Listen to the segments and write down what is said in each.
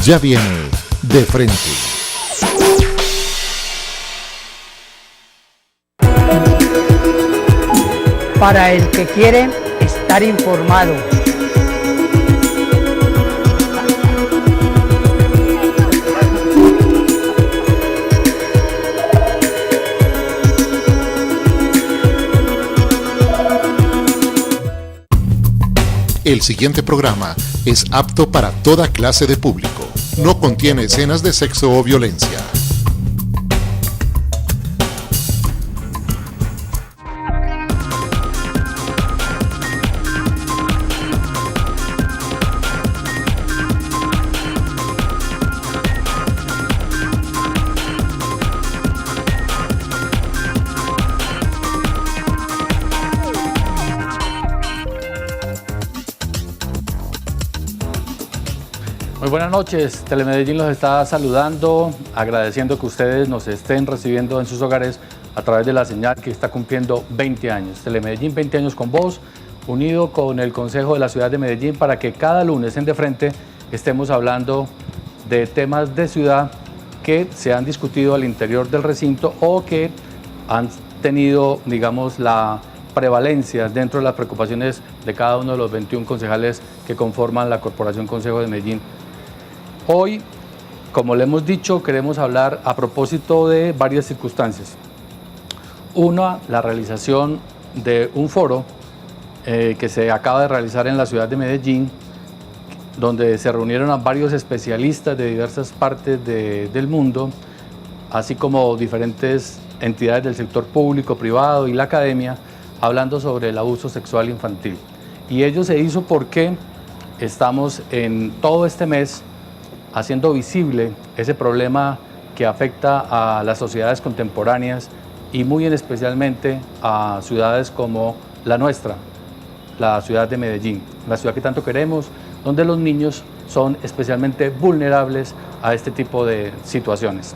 Ya viene De Frente. Para el que quiere estar informado. El siguiente programa es apto para toda clase de público. No contiene escenas de sexo o violencia. Muy buenas noches, Telemedellín los está saludando, agradeciendo que ustedes nos estén recibiendo en sus hogares a través de la señal que está cumpliendo 20 años. Telemedellín 20 años con vos, unido con el Consejo de la Ciudad de Medellín para que cada lunes en De Frente estemos hablando de temas de ciudad que se han discutido al interior del recinto o que han tenido, digamos, la prevalencia dentro de las preocupaciones de cada uno de los 21 concejales que conforman la Corporación Consejo de Medellín. Hoy, como le hemos dicho, queremos hablar a propósito de varias circunstancias. Una, la realización de un foro que se acaba de realizar en la ciudad de Medellín, donde se reunieron a varios especialistas de diversas partes del mundo, así como diferentes entidades del sector público, privado y la academia, hablando sobre el abuso sexual infantil. Y ello se hizo porque estamos en todo este mes haciendo visible ese problema que afecta a las sociedades contemporáneas y muy especialmente a ciudades como la nuestra, la ciudad de Medellín, la ciudad que tanto queremos, donde los niños son especialmente vulnerables a este tipo de situaciones.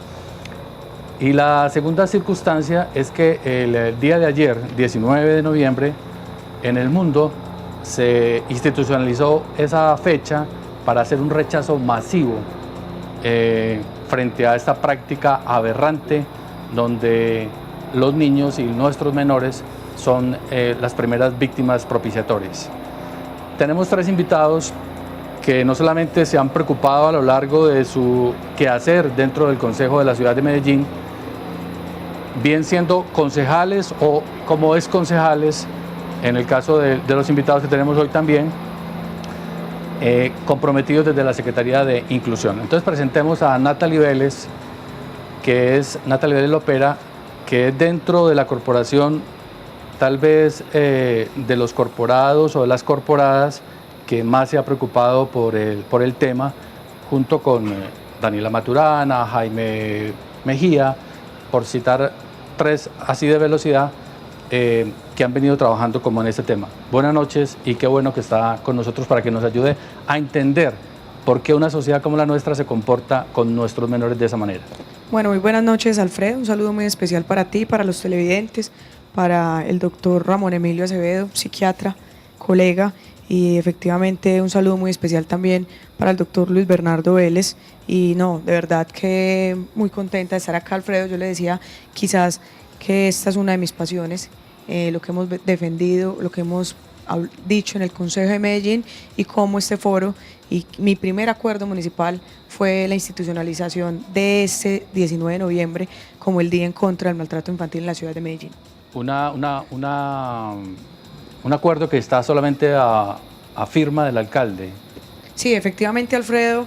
Y la segunda circunstancia es que el día de ayer, 19 de noviembre, en el mundo se institucionalizó esa fecha para hacer un rechazo masivo frente a esta práctica aberrante donde los niños y nuestros menores son las primeras víctimas propiciatorias. Tenemos 3 invitados que no solamente se han preocupado a lo largo de su quehacer dentro del Consejo de la Ciudad de Medellín, bien siendo concejales o como exconcejales, en el caso de los invitados que tenemos hoy también, comprometidos desde la Secretaría de Inclusión. Entonces presentemos a Natalie Vélez, Natalie Vélez Lopera, que es dentro de la corporación, tal vez de los corporados o de las corporadas, que más se ha preocupado por el tema, junto con Daniela Maturana, Jaime Mejía, por citar 3 así de velocidad, que han venido trabajando como en este tema. Buenas noches y qué bueno que está con nosotros para que nos ayude a entender por qué una sociedad como la nuestra se comporta con nuestros menores de esa manera. Bueno, muy buenas noches, Alfredo. Un saludo muy especial para ti, para los televidentes, para el doctor Ramón Emilio Acevedo, psiquiatra, colega, y efectivamente un saludo muy especial también para el doctor Luis Bernardo Vélez. Y no, de verdad que muy contenta de estar acá, Alfredo. Yo le decía quizás que esta es una de mis pasiones, lo que hemos defendido, lo que hemos dicho en el Consejo de Medellín y cómo este foro y mi primer acuerdo municipal fue la institucionalización de este 19 de noviembre como el Día en contra del maltrato infantil en la ciudad de Medellín. Un acuerdo que está solamente a firma del alcalde. Sí, efectivamente, Alfredo,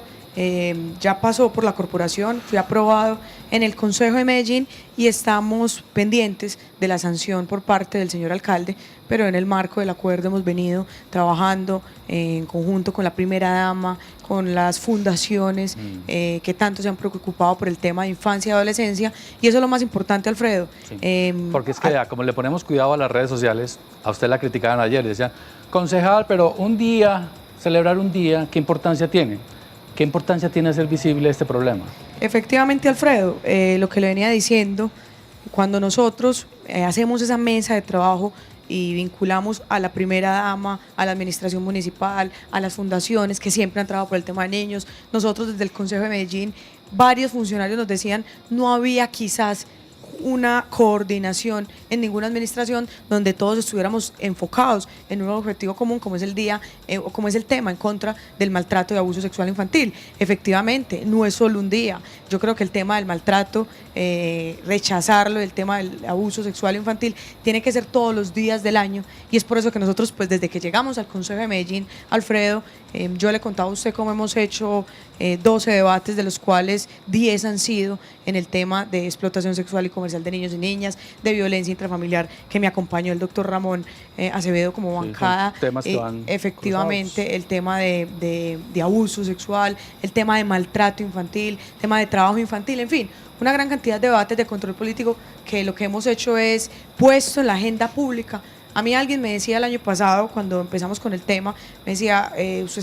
ya pasó por la corporación, fue aprobado en el Consejo de Medellín y estamos pendientes de la sanción por parte del señor alcalde, pero en el marco del acuerdo hemos venido trabajando en conjunto con la primera dama, con las fundaciones que tanto se han preocupado por el tema de infancia y adolescencia, y eso es lo más importante, Alfredo. Sí. Porque es que como le ponemos cuidado a las redes sociales, a usted la criticaban ayer, decían, concejal, pero un día, celebrar un día, ¿qué importancia tiene? ¿Qué importancia tiene hacer visible este problema? Efectivamente, Alfredo, lo que le venía diciendo, cuando nosotros hacemos esa mesa de trabajo y vinculamos a la primera dama, a la administración municipal, a las fundaciones que siempre han trabajado por el tema de niños. Nosotros desde el Consejo de Medellín, varios funcionarios nos decían, no había quizás una coordinación en ninguna administración donde todos estuviéramos enfocados en un objetivo común como es como es el tema en contra del maltrato y abuso sexual infantil. Efectivamente, no es solo un día. Yo creo que el tema del maltrato, rechazarlo, el tema del abuso sexual infantil, tiene que ser todos los días del año, y es por eso que nosotros, pues desde que llegamos al Consejo de Medellín, Alfredo, yo le contaba a usted cómo hemos hecho 12 debates, de los cuales 10 han sido en el tema de explotación sexual y comercial de niños y niñas, de violencia intrafamiliar, que me acompañó el doctor Ramón Acevedo como bancada. Temas que van efectivamente, cruzados. el tema de abuso sexual, el tema de maltrato infantil, tema de trabajo infantil, en fin, una gran cantidad de debates de control político que lo que hemos hecho es puesto en la agenda pública. A mí alguien me decía el año pasado, cuando empezamos con el tema, me decía, usted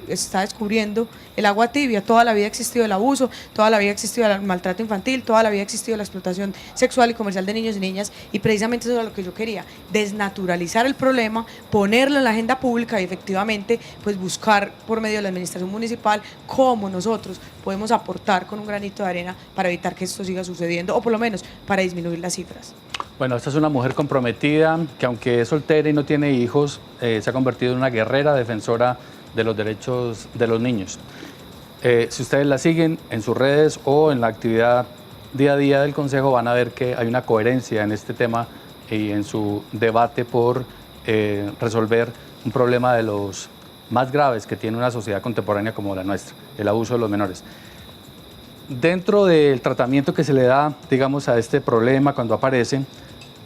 está descubriendo el agua tibia. Toda la vida ha existido el abuso, toda la vida ha existido el maltrato infantil, toda la vida ha existido la explotación sexual y comercial de niños y niñas, y precisamente eso era lo que yo quería, desnaturalizar el problema, ponerlo en la agenda pública y efectivamente pues buscar por medio de la administración municipal cómo nosotros podemos aportar con un granito de arena para evitar que esto siga sucediendo, o por lo menos para disminuir las cifras. Bueno, esta es una mujer comprometida que, aunque es soltera y no tiene hijos, se ha convertido en una guerrera defensora de los derechos de los niños. Si ustedes la siguen en sus redes o en la actividad día a día del Consejo, van a ver que hay una coherencia en este tema y en su debate por resolver un problema de los más graves que tiene una sociedad contemporánea como la nuestra, el abuso de los menores. Dentro del tratamiento que se le da, digamos, a este problema cuando aparece,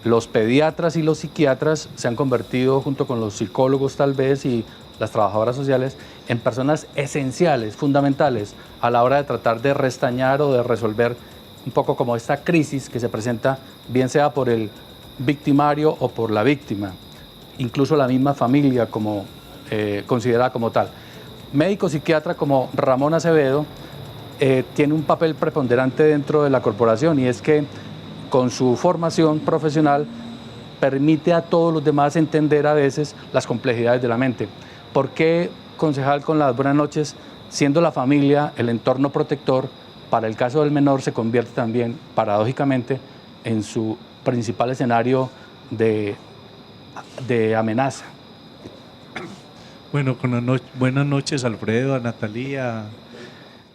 los pediatras y los psiquiatras se han convertido, junto con los psicólogos tal vez y las trabajadoras sociales, en personas esenciales, fundamentales, a la hora de tratar de restañar o de resolver un poco como esta crisis que se presenta, bien sea por el victimario o por la víctima, incluso la misma familia como considerada como tal. Médico psiquiatra como Ramón Acevedo tiene un papel preponderante dentro de la corporación, y es que con su formación profesional permite a todos los demás entender a veces las complejidades de la mente. ¿Por qué, concejal, con las buenas noches, siendo la familia el entorno protector, para el caso del menor se convierte también, paradójicamente, en su principal escenario de amenaza? Bueno, buenas noches, Alfredo, a Natalia,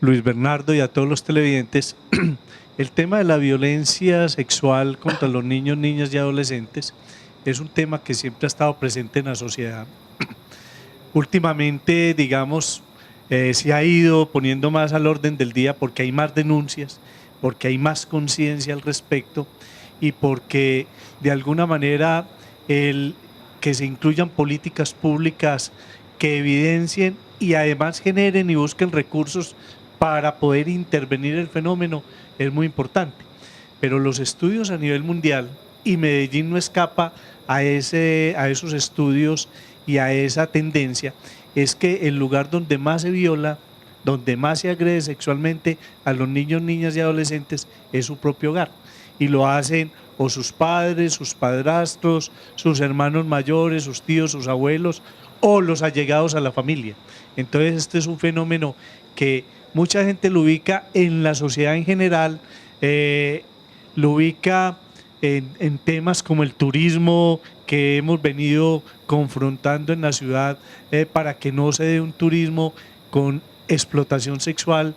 Luis Bernardo y a todos los televidentes. El tema de la violencia sexual contra los niños, niñas y adolescentes es un tema que siempre ha estado presente en la sociedad. Últimamente, digamos, se ha ido poniendo más al orden del día porque hay más denuncias, porque hay más conciencia al respecto y porque de alguna manera el que se incluyan políticas públicas que evidencien y además generen y busquen recursos para poder intervenir el fenómeno es muy importante. Pero los estudios a nivel mundial, y Medellín no escapa a esos estudios y a esa tendencia, es que el lugar donde más se viola, donde más se agrede sexualmente a los niños, niñas y adolescentes es su propio hogar. Y lo hacen o sus padres, sus padrastros, sus hermanos mayores, sus tíos, sus abuelos o los allegados a la familia. Entonces este es un fenómeno que mucha gente lo ubica en la sociedad en general, lo ubica en temas como el turismo que hemos venido confrontando en la ciudad para que no se dé un turismo con explotación sexual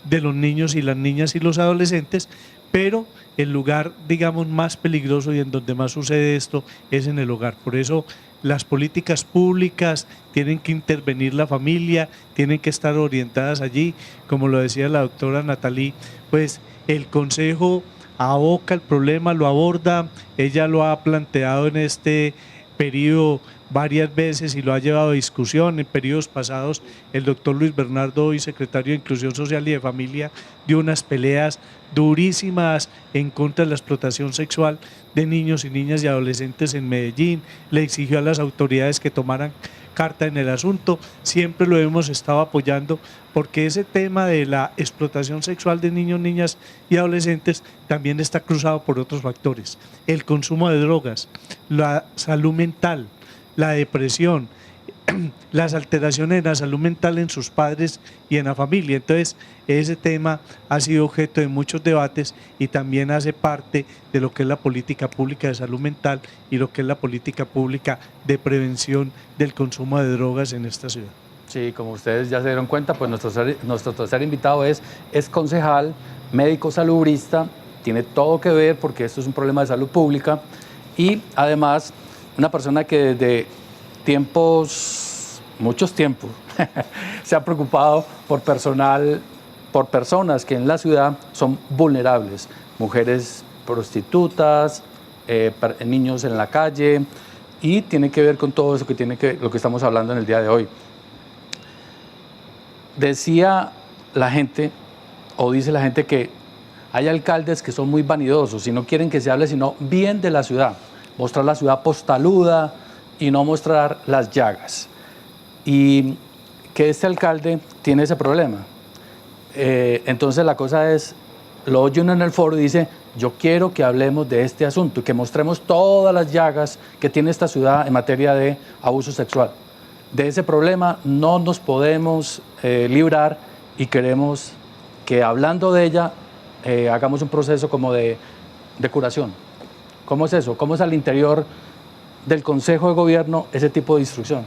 de los niños y las niñas y los adolescentes, pero el lugar, digamos, más peligroso y en donde más sucede esto es en el hogar. Por eso las políticas públicas tienen que intervenir la familia, tienen que estar orientadas allí. Como lo decía la doctora Natalie, pues el Consejo aboca el problema, lo aborda, ella lo ha planteado en este periodo varias veces y lo ha llevado a discusión. En periodos pasados, el doctor Luis Bernardo, hoy secretario de Inclusión Social y de Familia, dio unas peleas durísimas en contra de la explotación sexual de niños y niñas y adolescentes en Medellín. Le exigió a las autoridades que tomaran carta en el asunto. Siempre lo hemos estado apoyando porque ese tema de la explotación sexual de niños, niñas y adolescentes también está cruzado por otros factores: el consumo de drogas, la salud mental, la depresión, las alteraciones en la salud mental en sus padres y en la familia. Entonces, ese tema ha sido objeto de muchos debates y también hace parte de lo que es la política pública de salud mental y lo que es la política pública de prevención del consumo de drogas en esta ciudad. Sí, como ustedes ya se dieron cuenta, pues nuestro tercer invitado es concejal, médico salubrista, tiene todo que ver porque esto es un problema de salud pública y además una persona que desde muchos tiempos, se ha preocupado por personas que en la ciudad son vulnerables, mujeres prostitutas, niños en la calle, y tiene que ver con todo eso lo que estamos hablando en el día de hoy. Decía la gente, o dice la gente, que hay alcaldes que son muy vanidosos y no quieren que se hable sino bien de la ciudad, mostrar la ciudad postaluda y no mostrar las llagas. Y que este alcalde tiene ese problema. Entonces la cosa es, lo oye uno en el foro y dice, yo quiero que hablemos de este asunto y que mostremos todas las llagas que tiene esta ciudad en materia de abuso sexual. De ese problema no nos podemos librar y queremos que hablando de ella hagamos un proceso como de curación. ¿Cómo es eso? ¿Cómo es al interior del Consejo de Gobierno ese tipo de instrucción?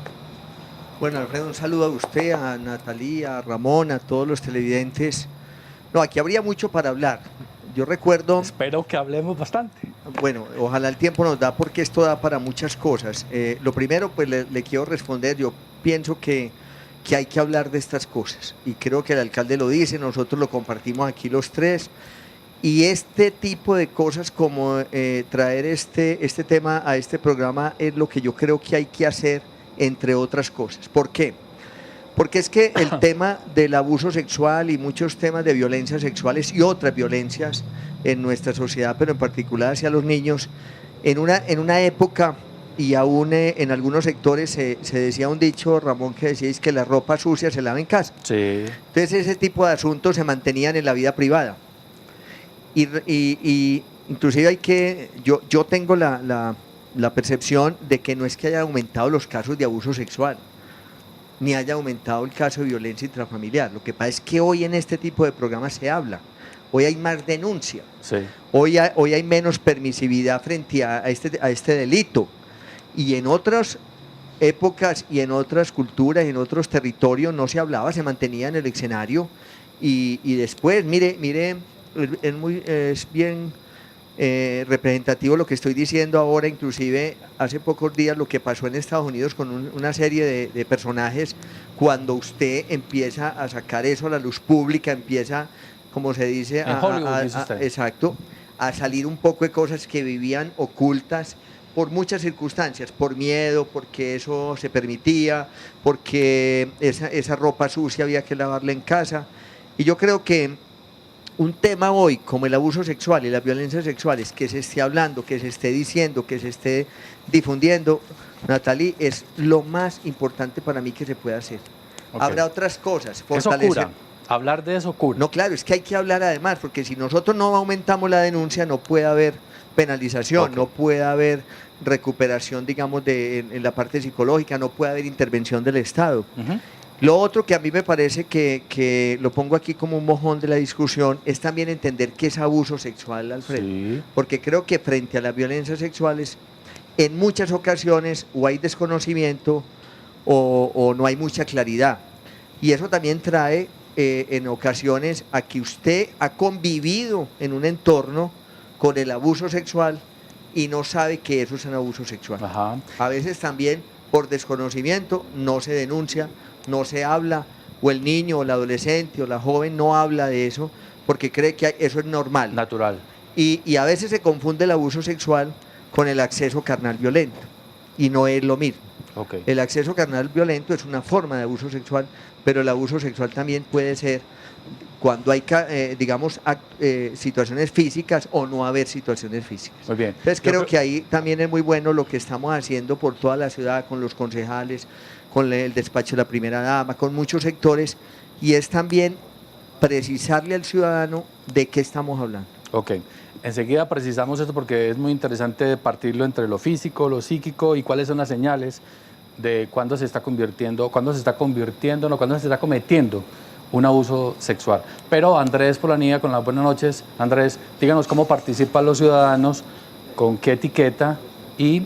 Bueno, Alfredo, un saludo a usted, a Natalia, a Ramón, a todos los televidentes. No, aquí habría mucho para hablar. Yo recuerdo... Espero que hablemos bastante. Bueno, ojalá el tiempo nos da porque esto da para muchas cosas. Lo primero, pues le quiero responder. Yo pienso que hay que hablar de estas cosas y creo que el alcalde lo dice, nosotros lo compartimos aquí los tres. Y este tipo de cosas como traer este tema a este programa es lo que yo creo que hay que hacer, entre otras cosas. ¿Por qué? Porque es que el tema del abuso sexual y muchos temas de violencias sexuales y otras violencias en nuestra sociedad, pero en particular hacia los niños, en una época y aún en algunos sectores se decía un dicho, Ramón, que decíais que la ropa sucia se lava en casa. Sí. Entonces ese tipo de asuntos se mantenían en la vida privada. Y inclusive yo tengo la percepción de que no es que haya aumentado los casos de abuso sexual, ni haya aumentado el caso de violencia intrafamiliar. Lo que pasa es que hoy en este tipo de programas se habla, hoy hay más denuncia, sí. hoy hay menos permisividad frente a este delito, y en otras épocas y en otras culturas y en otros territorios no se hablaba, se mantenía en el escenario, y después, mire, es bien representativo lo que estoy diciendo ahora. Inclusive hace pocos días lo que pasó en Estados Unidos con una serie de personajes, cuando usted empieza a sacar eso a la luz pública, empieza, como se dice, exacto, a salir un poco de cosas que vivían ocultas por muchas circunstancias, por miedo, porque eso se permitía, porque esa ropa sucia había que lavarla en casa. Y yo creo que un tema hoy como el abuso sexual y las violencias sexuales, que se esté hablando, que se esté diciendo, que se esté difundiendo, Natalie, es lo más importante para mí que se puede hacer. Okay. Habrá otras cosas, fortalecer. Eso cura. Hablar de eso cura. No, claro, es que hay que hablar además, porque si nosotros no aumentamos la denuncia, no puede haber penalización, okay, no puede haber recuperación, digamos, en la parte psicológica, no puede haber intervención del Estado. Uh-huh. Lo otro que a mí me parece que lo pongo aquí como un mojón de la discusión es también entender qué es abuso sexual, Alfredo. Sí. Porque creo que frente a las violencias sexuales, en muchas ocasiones o hay desconocimiento o no hay mucha claridad. Y eso también trae en ocasiones a que usted ha convivido en un entorno con el abuso sexual y no sabe que eso es un abuso sexual. Ajá. A veces también por desconocimiento no se denuncia, no se habla, o el niño o el adolescente o la joven no habla de eso porque cree que eso es normal. Natural. Y a veces se confunde el abuso sexual con el acceso carnal violento y no es lo mismo. Okay. El acceso carnal violento es una forma de abuso sexual, pero el abuso sexual también puede ser cuando hay, digamos, situaciones físicas o no haber situaciones físicas. Muy bien. Entonces creo que ahí también es muy bueno lo que estamos haciendo por toda la ciudad, con los concejales, con el despacho de la primera dama, con muchos sectores, y es también precisarle al ciudadano de qué estamos hablando. Ok, enseguida precisamos esto porque es muy interesante partirlo entre lo físico, lo psíquico y cuáles son las señales de cuándo se está convirtiendo, cuándo se está cometiendo un abuso sexual. Pero Andrés Polanía, con las buenas noches. Andrés, díganos cómo participan los ciudadanos, con qué etiqueta y,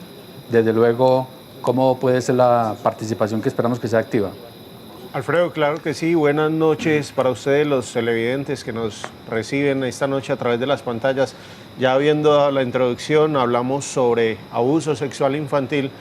desde luego, cómo puede ser la participación que esperamos que sea activa. Alfredo, claro que sí. Buenas noches para ustedes, los televidentes que nos reciben esta noche a través de las pantallas. Ya viendo la introducción, hablamos sobre abuso sexual infantil.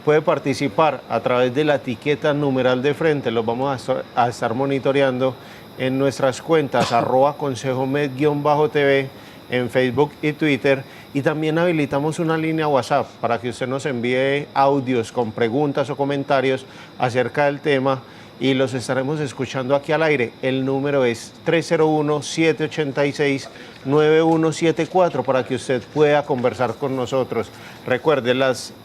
Puede participar a través de la etiqueta numeral de frente. Los vamos a estar monitoreando en nuestras cuentas @consejomed_TV en Facebook y Twitter. Y también habilitamos una línea WhatsApp para que usted nos envíe audios con preguntas o comentarios acerca del tema y los estaremos escuchando aquí al aire. El número es 301-786-9174 para que usted pueda conversar con nosotros. Recuerde,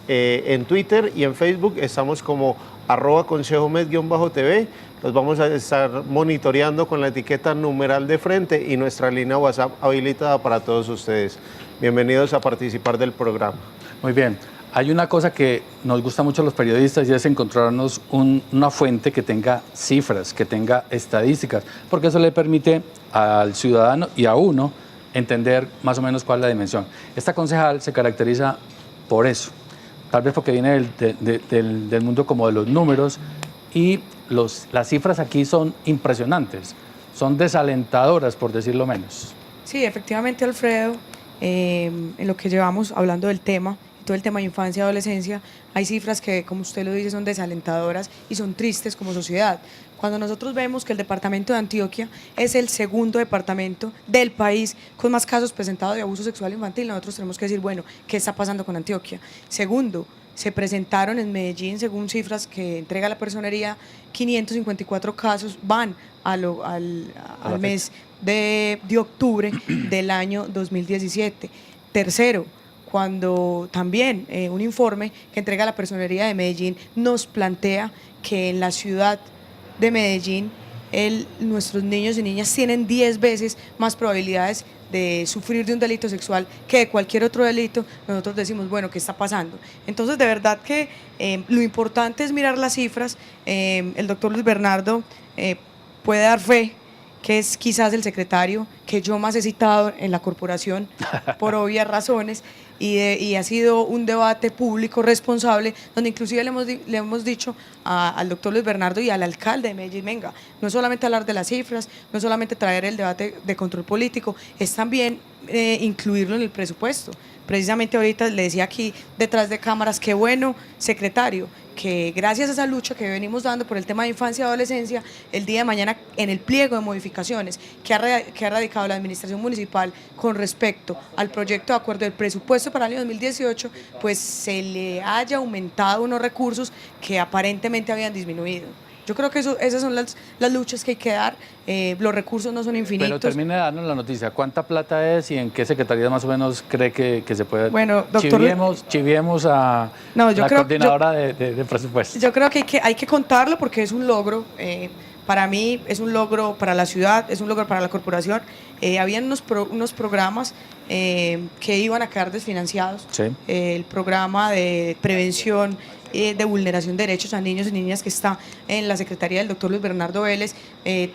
en Twitter y en Facebook estamos como @consejomed_TV. Los vamos a estar monitoreando con la etiqueta numeral de frente y nuestra línea WhatsApp habilitada para todos ustedes. Bienvenidos a participar del programa. Muy bien. Hay una cosa que nos gusta mucho a los periodistas y es encontrarnos una fuente que tenga cifras, que tenga estadísticas, porque eso le permite al ciudadano y a uno entender más o menos cuál es la dimensión. Esta concejal se caracteriza por eso, tal vez porque viene del mundo como de los números, y las cifras aquí son impresionantes, son desalentadoras, por decirlo menos. Sí, efectivamente, Alfredo, en lo que llevamos hablando del tema, todo el tema de infancia y adolescencia, hay cifras que, como usted lo dice, son desalentadoras y son tristes como sociedad. Cuando nosotros vemos que el departamento de Antioquia es el segundo departamento del país con más casos presentados de abuso sexual infantil, nosotros tenemos que decir, bueno, ¿qué está pasando con Antioquia? Segundo, se presentaron en Medellín, según cifras que entrega la personería, 554 casos van al mes de octubre del año 2017. Tercero, cuando también un informe que entrega la Personería de Medellín nos plantea que en la ciudad de Medellín nuestros niños y niñas tienen 10 veces más probabilidades de sufrir de un delito sexual que de cualquier otro delito. Nosotros decimos, bueno, ¿qué está pasando? Entonces, de verdad que lo importante es mirar las cifras. El doctor Luis Bernardo puede dar fe que es quizás el secretario que yo más he citado en la corporación por obvias razones, y ha sido un debate público responsable, donde inclusive le hemos dicho al doctor Luis Bernardo y al alcalde de Medellín, venga, no es solamente hablar de las cifras, no es solamente traer el debate de control político, es también incluirlo en el presupuesto. Precisamente ahorita le decía aquí detrás de cámaras, qué bueno, secretario, que gracias a esa lucha que venimos dando por el tema de infancia y adolescencia, el día de mañana en el pliego de modificaciones que ha radicado la administración municipal con respecto al proyecto de acuerdo del presupuesto para el año 2018, pues se le haya aumentado unos recursos que aparentemente habían disminuido. Yo creo que esas son las luchas que hay que dar. Los recursos no son infinitos. Pero termine de darnos la noticia. ¿Cuánta plata es y en qué secretaría más o menos cree que se puede? Bueno, doctor, chiviemos a la coordinadora de presupuesto. Yo creo que hay que contarlo porque es un logro. Para mí es un logro para la ciudad, es un logro para la corporación. Habían unos programas que iban a quedar desfinanciados. Sí. El programa de prevención de vulneración de derechos a niños y niñas que está en la Secretaría del doctor Luis Bernardo Vélez,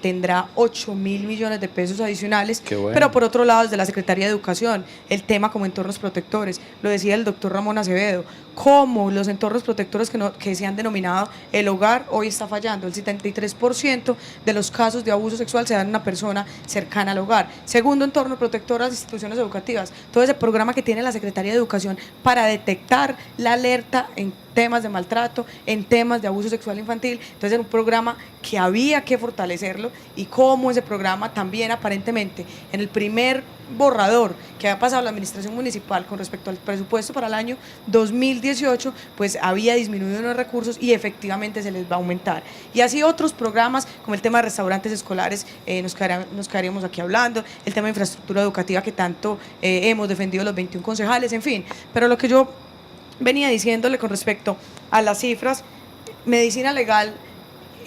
tendrá 8.000 millones de pesos adicionales. Qué bueno. Pero por otro lado, desde la Secretaría de Educación, el tema como entornos protectores, lo decía el doctor Ramón Acevedo, cómo los entornos protectores que se han denominado el hogar hoy está fallando. El 73% de los casos de abuso sexual se dan en una persona cercana al hogar. Segundo entorno protector, las instituciones educativas. Todo ese programa que tiene la Secretaría de Educación para detectar la alerta en temas de maltrato, en temas de abuso sexual infantil. Entonces era un programa que había que fortalecerlo, y como ese programa también aparentemente en el primer borrador que había pasado la administración municipal con respecto al presupuesto para el año 2018, pues había disminuido los recursos y efectivamente se les va a aumentar. Y así otros programas como el tema de restaurantes escolares, nos quedaríamos aquí hablando, el tema de infraestructura educativa que tanto hemos defendido los 21 concejales, en fin. Pero lo que yo venía diciéndole con respecto a las cifras, medicina legal,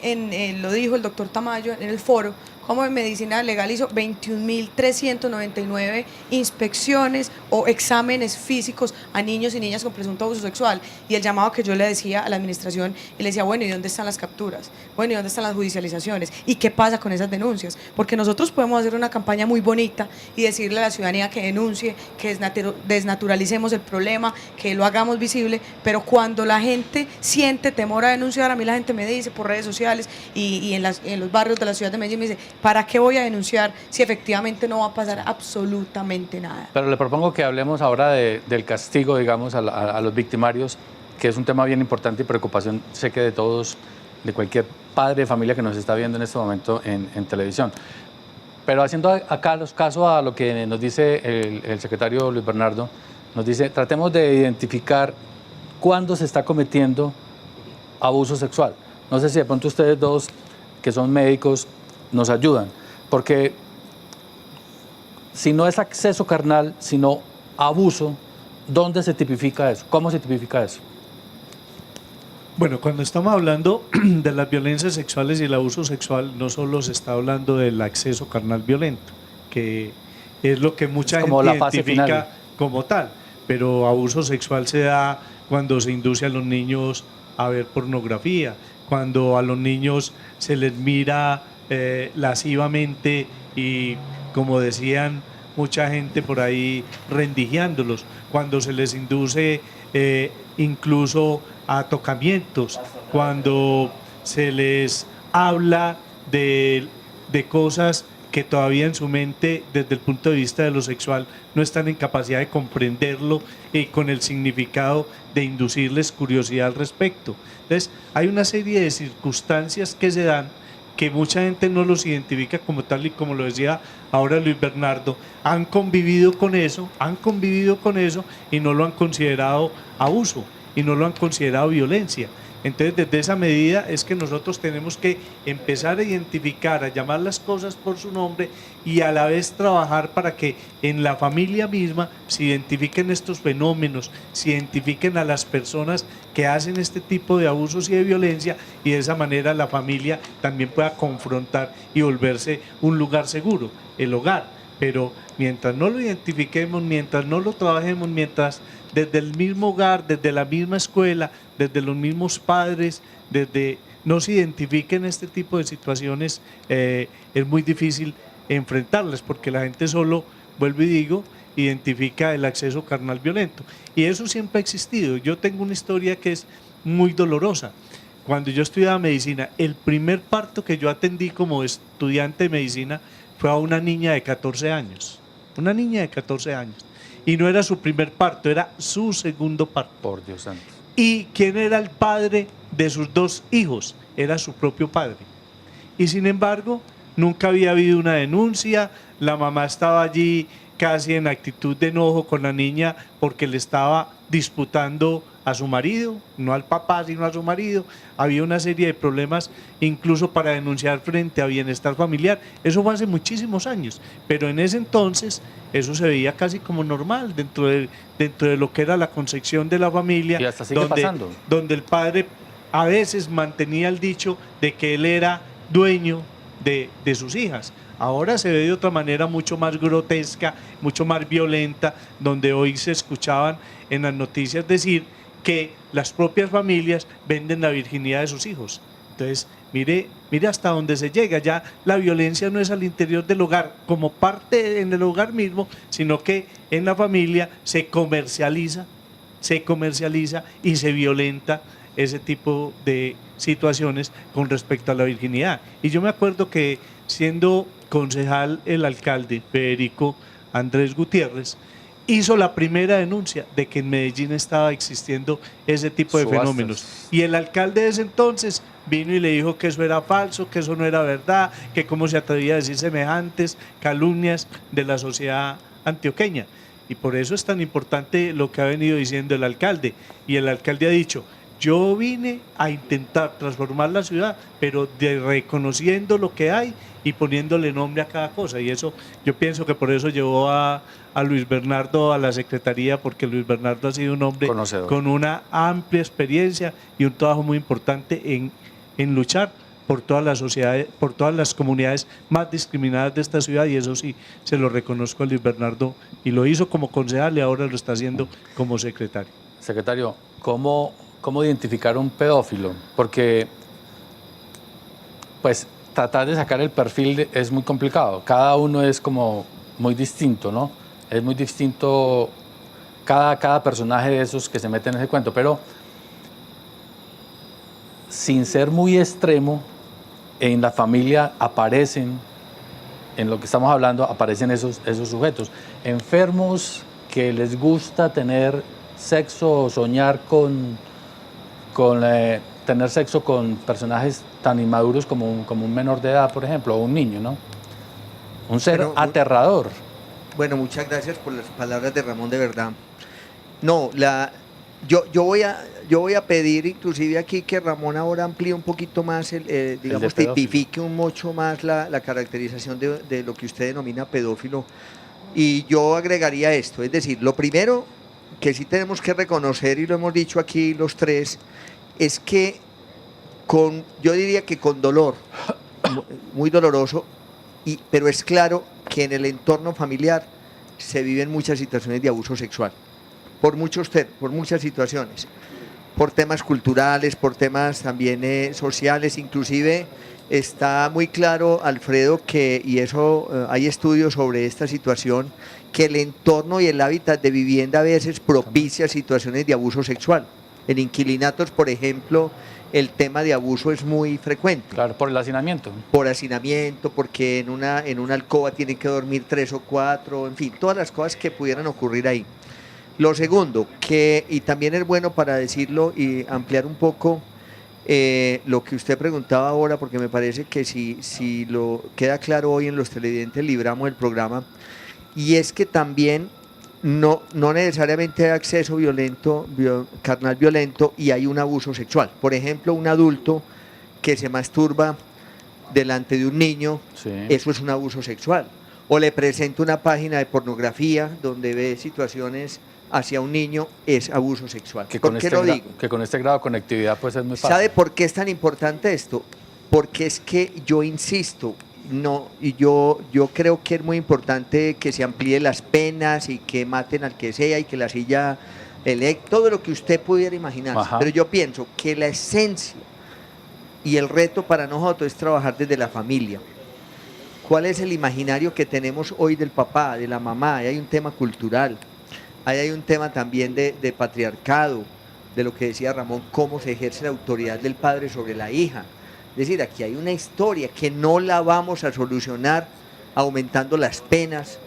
lo dijo el doctor Tamayo en el foro, como en medicina legal hizo 21.399 inspecciones o exámenes físicos a niños y niñas con presunto abuso sexual, y el llamado que yo le decía a la administración, y le decía, bueno, ¿y dónde están las capturas? Bueno, ¿y dónde están las judicializaciones? ¿Y qué pasa con esas denuncias? Porque nosotros podemos hacer una campaña muy bonita y decirle a la ciudadanía que denuncie, que desnaturalicemos el problema, que lo hagamos visible, pero cuando la gente siente temor a denunciar, a mí la gente me dice por redes sociales y en los barrios de la ciudad de Medellín, me dice, ¿para qué voy a denunciar si efectivamente no va a pasar absolutamente nada? Pero le propongo que hablemos ahora del castigo, digamos, a los victimarios, que es un tema bien importante y preocupación, sé que de todos, de cualquier padre de familia que nos está viendo en este momento en televisión. Pero haciendo acá los casos a lo que nos dice el secretario Luis Bernardo, nos dice, tratemos de identificar cuándo se está cometiendo abuso sexual. No sé si de pronto ustedes dos, que son médicos, nos ayudan, porque si no es acceso carnal, sino abuso, ¿dónde se tipifica eso? ¿Cómo se tipifica eso? Bueno, cuando estamos hablando de las violencias sexuales y el abuso sexual, no solo se está hablando del acceso carnal violento, que es lo que mucha gente identifica como tal, pero abuso sexual se da cuando se induce a los niños a ver pornografía, cuando a los niños se les mira lascivamente y, como decían mucha gente por ahí, rendigiándolos, cuando se les induce incluso a tocamientos, cuando se les habla de cosas que todavía en su mente, desde el punto de vista de lo sexual, no están en capacidad de comprenderlo y con el significado de inducirles curiosidad al respecto. Entonces, hay una serie de circunstancias que se dan que mucha gente no los identifica como tal, y como lo decía ahora Luis Bernardo, han convivido con eso y no lo han considerado abuso y no lo han considerado violencia. Entonces, desde esa medida es que nosotros tenemos que empezar a identificar, a llamar las cosas por su nombre y a la vez trabajar para que en la familia misma se identifiquen estos fenómenos, se identifiquen a las personas que hacen este tipo de abusos y de violencia, y de esa manera la familia también pueda confrontar y volverse un lugar seguro, el hogar. Pero mientras no lo identifiquemos, mientras no lo trabajemos, mientras desde el mismo hogar, desde la misma escuela, desde los mismos padres, desde no se identifiquen este tipo de situaciones, es muy difícil enfrentarlas, porque la gente solo, vuelvo y digo, identifica el acceso carnal violento. Y eso siempre ha existido. Yo tengo una historia que es muy dolorosa. Cuando yo estudiaba medicina, el primer parto que yo atendí como estudiante de medicina fue a una niña de 14 años. Una niña de 14 años. Y no era su primer parto, era su segundo parto. Por Dios santo. ¿Y quién era el padre de sus dos hijos? Era su propio padre. Y sin embargo, nunca había habido una denuncia, la mamá estaba allí casi en actitud de enojo con la niña porque le estaba disputando a su marido, no al papá, sino a su marido. Había una serie de problemas, incluso para denunciar frente a Bienestar Familiar. Eso fue hace muchísimos años, pero en ese entonces eso se veía casi como normal dentro de lo que era la concepción de la familia. Y hasta sigue pasando. Donde el padre a veces mantenía el dicho de que él era dueño de sus hijas. Ahora se ve de otra manera mucho más grotesca, mucho más violenta, donde hoy se escuchaban en las noticias decir que las propias familias venden la virginidad de sus hijos. Entonces, mire hasta dónde se llega. Ya la violencia no es al interior del hogar como parte en el hogar mismo, sino que en la familia se comercializa y se violenta ese tipo de situaciones con respecto a la virginidad. Y yo me acuerdo que siendo concejal el alcalde Federico Andrés Gutiérrez, hizo la primera denuncia de que en Medellín estaba existiendo ese tipo de Subastas. fenómenos. Y el alcalde de ese entonces vino y le dijo que eso era falso, que eso no era verdad, que cómo se atrevía a decir semejantes calumnias de la sociedad antioqueña. Y por eso es tan importante lo que ha venido diciendo el alcalde. Y el alcalde ha dicho: yo vine a intentar transformar la ciudad, pero reconociendo lo que hay y poniéndole nombre a cada cosa. Y eso, yo pienso que por eso llevó a Luis Bernardo a la secretaría, porque Luis Bernardo ha sido un hombre Conocedor. con una amplia experiencia y un trabajo muy importante en luchar por todas las sociedades, por todas las comunidades más discriminadas de esta ciudad, y eso sí, se lo reconozco a Luis Bernardo, y lo hizo como concejal y ahora lo está haciendo como secretario. Secretario, ¿cómo identificar un pedófilo? Porque, pues, tratar de sacar el perfil es muy complicado. Cada uno es como muy distinto, ¿no? Es muy distinto cada personaje de esos que se meten en ese cuento, pero sin ser muy extremo, en la familia aparecen, en lo que estamos hablando, aparecen esos sujetos. Enfermos que les gusta tener sexo o soñar con tener sexo con personajes tan inmaduros como un menor de edad, por ejemplo, o un niño, ¿no? Un ser aterrador. Bueno, muchas gracias por las palabras de Ramón, de verdad. No, yo voy a pedir inclusive aquí que Ramón ahora amplíe un poquito más, digamos, tipifique mucho más la caracterización de lo que usted denomina pedófilo. Y yo agregaría esto, es decir, lo primero que sí tenemos que reconocer, y lo hemos dicho aquí los tres, es que yo diría que con dolor, muy doloroso, pero es claro que en el entorno familiar se viven muchas situaciones de abuso sexual, por muchas situaciones, por temas culturales, por temas también sociales. Inclusive está muy claro, Alfredo, y eso hay estudios sobre esta situación, que el entorno y el hábitat de vivienda a veces propicia situaciones de abuso sexual. En inquilinatos, por ejemplo, el tema de abuso es muy frecuente. Claro, por el hacinamiento. Por hacinamiento, porque en una alcoba tienen que dormir 3 o 4, en fin, todas las cosas que pudieran ocurrir ahí. Lo segundo, y también es bueno para decirlo y ampliar un poco lo que usted preguntaba ahora, porque me parece que si lo queda claro hoy en los televidentes, libramos el programa, y es que también no necesariamente hay acceso violento, carnal violento, y hay un abuso sexual. Por ejemplo, un adulto que se masturba delante de un niño, sí, eso es un abuso sexual. O le presenta una página de pornografía donde ve situaciones hacia un niño, es abuso sexual. ¿Por qué lo digo? Que con este grado de conectividad pues es muy fácil. ¿Sabe por qué es tan importante esto? Porque es que yo insisto, yo creo que es muy importante que se amplíe las penas y que maten al que sea y que la silla todo lo que usted pudiera imaginar. Pero yo pienso que la esencia y el reto para nosotros es trabajar desde la familia. ¿Cuál es el imaginario que tenemos hoy del papá, de la mamá? Ahí hay un tema cultural, ahí hay un tema también de patriarcado, de lo que decía Ramón, cómo se ejerce la autoridad del padre sobre la hija. Es decir, aquí hay una historia que no la vamos a solucionar aumentando las penas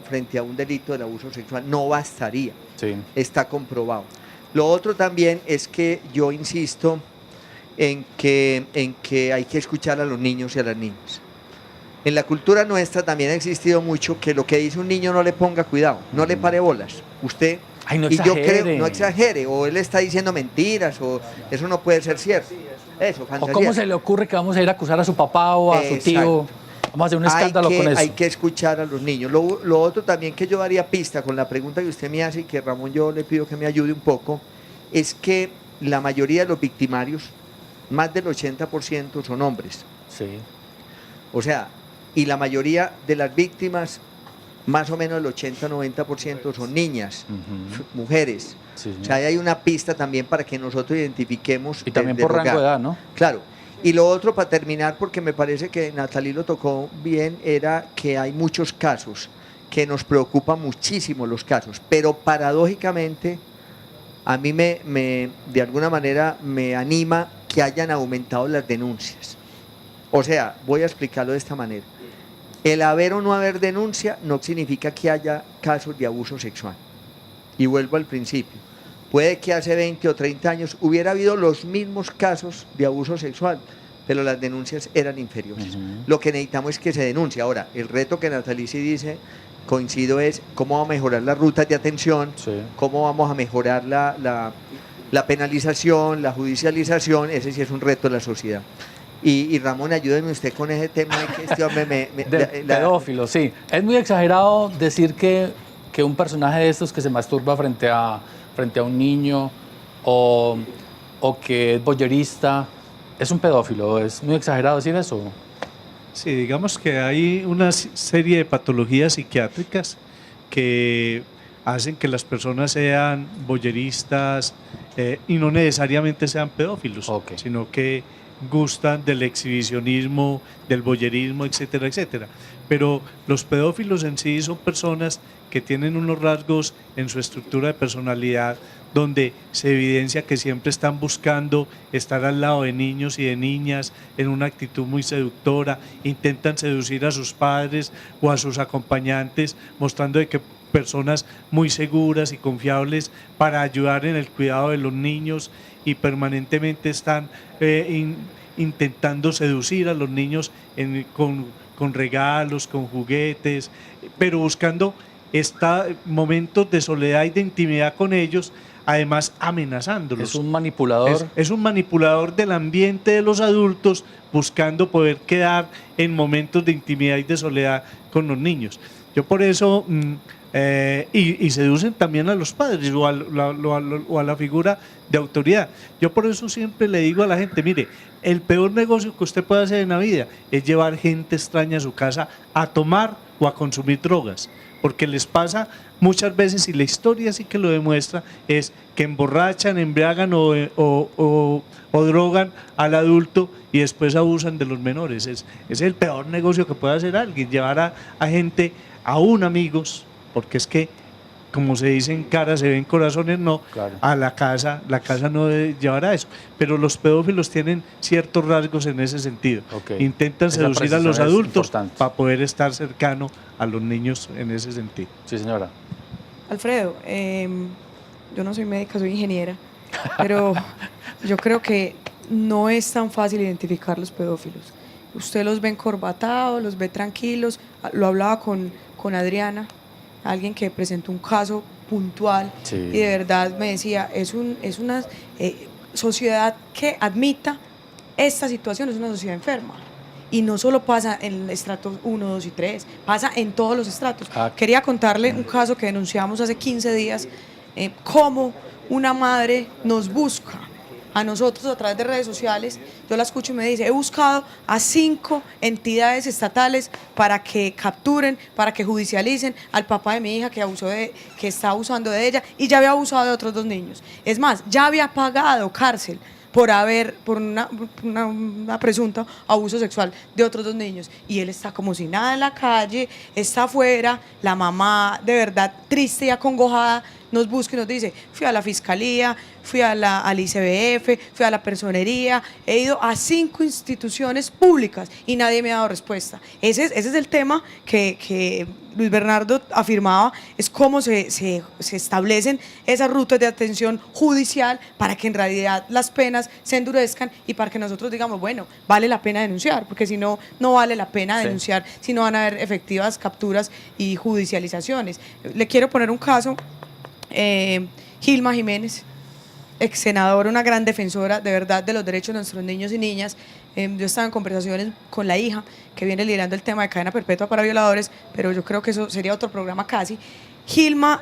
frente a un delito del abuso sexual. No bastaría, sí, está comprobado. Lo otro también es que yo insisto en que hay que escuchar a los niños y a las niñas. En la cultura nuestra también ha existido mucho que lo que dice un niño no le ponga cuidado, no le pare bolas. Usted, ay, no exagere. Y yo creo, no exagere, o él está diciendo mentiras, o eso no puede ser cierto. Eso, o cómo se le ocurre que vamos a ir a acusar a su papá o a su tío. Vamos a hacer un escándalo con eso. Hay que escuchar a los niños. Lo otro también que yo daría pista con la pregunta que usted me hace y que Ramón yo le pido que me ayude un poco, es que la mayoría de los victimarios, más del 80% son hombres. Sí. O sea, y la mayoría de las víctimas, más o menos el 80-90% son niñas, mujeres. Sí, o sea, ahí hay una pista también para que nosotros identifiquemos. Y también por rango de edad, ¿no? Claro. Y lo otro, para terminar, porque me parece que Natalí lo tocó bien, era que hay muchos casos, que nos preocupan muchísimo los casos, pero paradójicamente a mí de alguna manera me anima que hayan aumentado las denuncias. O sea, voy a explicarlo de esta manera. El haber o no haber denuncia no significa que haya casos de abuso sexual. Y vuelvo al principio. Puede que hace 20 o 30 años hubiera habido los mismos casos de abuso sexual, pero las denuncias eran inferiores. Lo que necesitamos es que se denuncie. Ahora, el reto que Natalici dice, coincido, es cómo vamos a mejorar las rutas de atención, cómo vamos a mejorar la penalización, la judicialización. Ese sí es un reto de la sociedad. Y Ramón, ayúdeme usted con ese tema de que este hombre pedófilo, sí. Es muy exagerado decir que un personaje de estos que se masturba frente a un niño o que es voyerista es un pedófilo. Es muy exagerado decir eso. Sí, digamos que hay una serie de patologías psiquiátricas que hacen que las personas sean voyeristas y no necesariamente sean pedófilos, sino que gustan del exhibicionismo, del voyerismo, etcétera, etcétera. Pero los pedófilos en sí son personas que tienen unos rasgos en su estructura de personalidad donde se evidencia que siempre están buscando estar al lado de niños y de niñas en una actitud muy seductora, intentan seducir a sus padres o a sus acompañantes, mostrando de que personas muy seguras y confiables para ayudar en el cuidado de los niños, y permanentemente están intentando seducir a los niños con regalos, con juguetes, pero buscando momentos de soledad y de intimidad con ellos, además amenazándolos. Es un manipulador. Es un manipulador del ambiente de los adultos, buscando poder quedar en momentos de intimidad y de soledad con los niños. Yo por eso, y seducen también a los padres o a la figura de autoridad. Yo por eso siempre le digo a la gente, mire, el peor negocio que usted puede hacer en la vida es llevar gente extraña a su casa a tomar o a consumir drogas, porque les pasa muchas veces, y la historia sí que lo demuestra, es que emborrachan, embriagan o drogan al adulto y después abusan de los menores. Es el peor negocio que puede hacer alguien, llevar a gente, aún amigos, porque es que, como se dice en cara, se ven corazones, no, claro. A la casa no debe llevar a eso. Pero los pedófilos tienen ciertos rasgos en ese sentido. Intentan seducir a los adultos para poder estar cercano a los niños en ese sentido. Sí, señora. Alfredo, yo no soy médica, soy ingeniera, pero yo creo que no es tan fácil identificar los pedófilos. Usted los ve encorbatados, los ve tranquilos. Lo hablaba con Adriana, alguien que presentó un caso puntual, sí. Y de verdad me decía, es una sociedad que admita esta situación, es una sociedad enferma. Y no solo pasa en estratos 1, 2 y 3, pasa en todos los estratos. Quería contarle un caso que denunciamos hace 15 días, cómo una madre nos busca a nosotros a través de redes sociales. Yo la escucho y me dice, he buscado a 5 entidades estatales para que capturen, para que judicialicen al papá de mi hija que está abusando de ella, y ya había abusado de otros 2 niños. Es más, ya había pagado cárcel por una presunta abuso sexual de otros 2 niños, y él está como si nada en la calle, está afuera. La mamá, de verdad triste y acongojada, nos busca y nos dice, fui a la fiscalía, fui al ICBF, fui a la personería, he ido a 5 instituciones públicas y nadie me ha dado respuesta. Ese es el tema que Luis Bernardo afirmaba, es cómo se establecen esas rutas de atención judicial para que en realidad las penas se endurezcan y para que nosotros digamos, bueno, vale la pena denunciar, porque si no, no vale la pena denunciar, si no van a haber efectivas capturas y judicializaciones. Le quiero poner un caso. Gilma Jiménez, ex senadora, una gran defensora de verdad de los derechos de nuestros niños y niñas. Yo estaba en conversaciones con la hija, que viene liderando el tema de cadena perpetua para violadores, pero yo creo que eso sería otro programa casi. Gilma,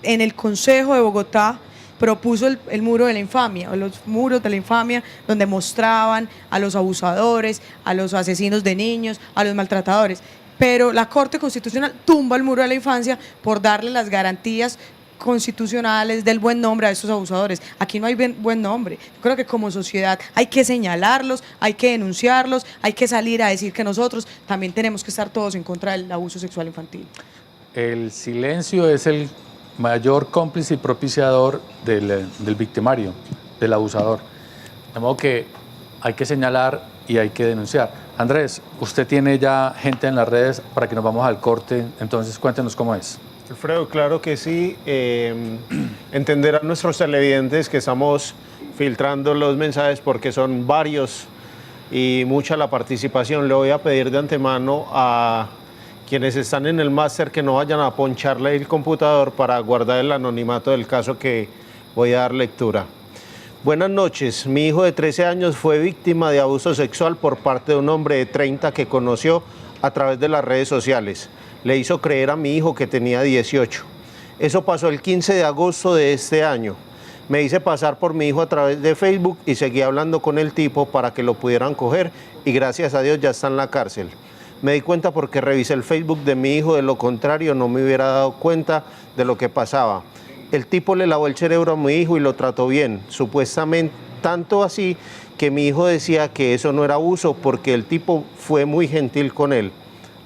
en el Consejo de Bogotá, propuso el muro de la infamia, o los muros de la infamia, donde mostraban a los abusadores, a los asesinos de niños, a los maltratadores. Pero la Corte Constitucional tumba el muro de la infancia por darle las garantías constitucionales del buen nombre a estos abusadores. Aquí no hay buen nombre. Yo creo que como sociedad hay que señalarlos, hay que denunciarlos, hay que salir a decir que nosotros también tenemos que estar todos en contra del abuso sexual infantil. El silencio es el mayor cómplice y propiciador del victimario, del abusador. De modo que hay que señalar y hay que denunciar. Andrés, usted tiene ya gente en las redes para que nos vamos al corte, entonces cuéntenos cómo es. Alfredo, claro que sí. Entender a nuestros televidentes que estamos filtrando los mensajes porque son varios y mucha la participación. Le voy a pedir de antemano a quienes están en el máster que no vayan a poncharle el computador para guardar el anonimato del caso que voy a dar lectura. Buenas noches. Mi hijo de 13 años fue víctima de abuso sexual por parte de un hombre de 30 que conoció a través de las redes sociales. Le hizo creer a mi hijo que tenía 18. Eso pasó el 15 de agosto de este año. Me hice pasar por mi hijo a través de Facebook y seguí hablando con el tipo para que lo pudieran coger y gracias a Dios ya está en la cárcel. Me di cuenta porque revisé el Facebook de mi hijo, de lo contrario no me hubiera dado cuenta de lo que pasaba. El tipo le lavó el cerebro a mi hijo y lo trató bien, supuestamente tanto así que mi hijo decía que eso no era abuso porque el tipo fue muy gentil con él,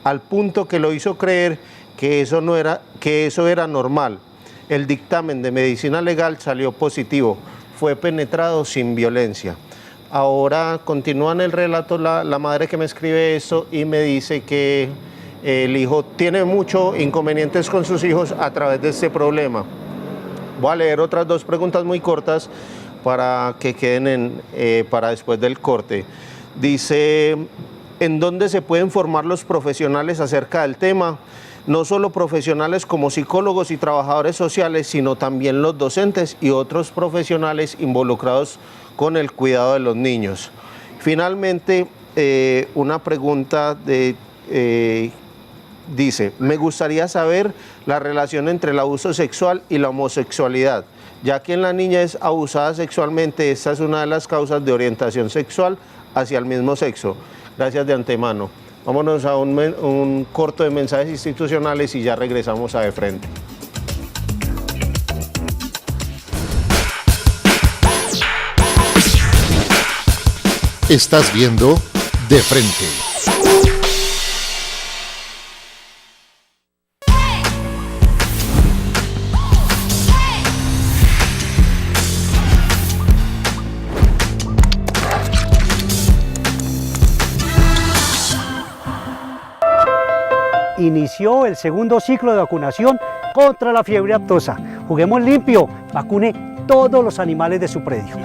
al punto que lo hizo creer que eso era normal. El dictamen de medicina legal salió positivo, fue penetrado sin violencia. Ahora continúa en el relato la madre que me escribe eso y me dice que el hijo tiene muchos inconvenientes con sus hijos a través de este problema. Voy a leer otras dos preguntas muy cortas para que queden para después del corte. Dice, ¿en dónde se pueden formar los profesionales acerca del tema? No solo profesionales como psicólogos y trabajadores sociales, sino también los docentes y otros profesionales involucrados con el cuidado de los niños. Finalmente, una pregunta dice, me gustaría saber la relación entre el abuso sexual y la homosexualidad, ya que en la niña es abusada sexualmente, esta es una de las causas de orientación sexual hacia el mismo sexo. Gracias de antemano. Vámonos a un corto de mensajes institucionales y ya regresamos a De Frente. Estás viendo De Frente. Inició el segundo ciclo de vacunación contra la fiebre aftosa. Juguemos limpio, vacune todos los animales de su predio.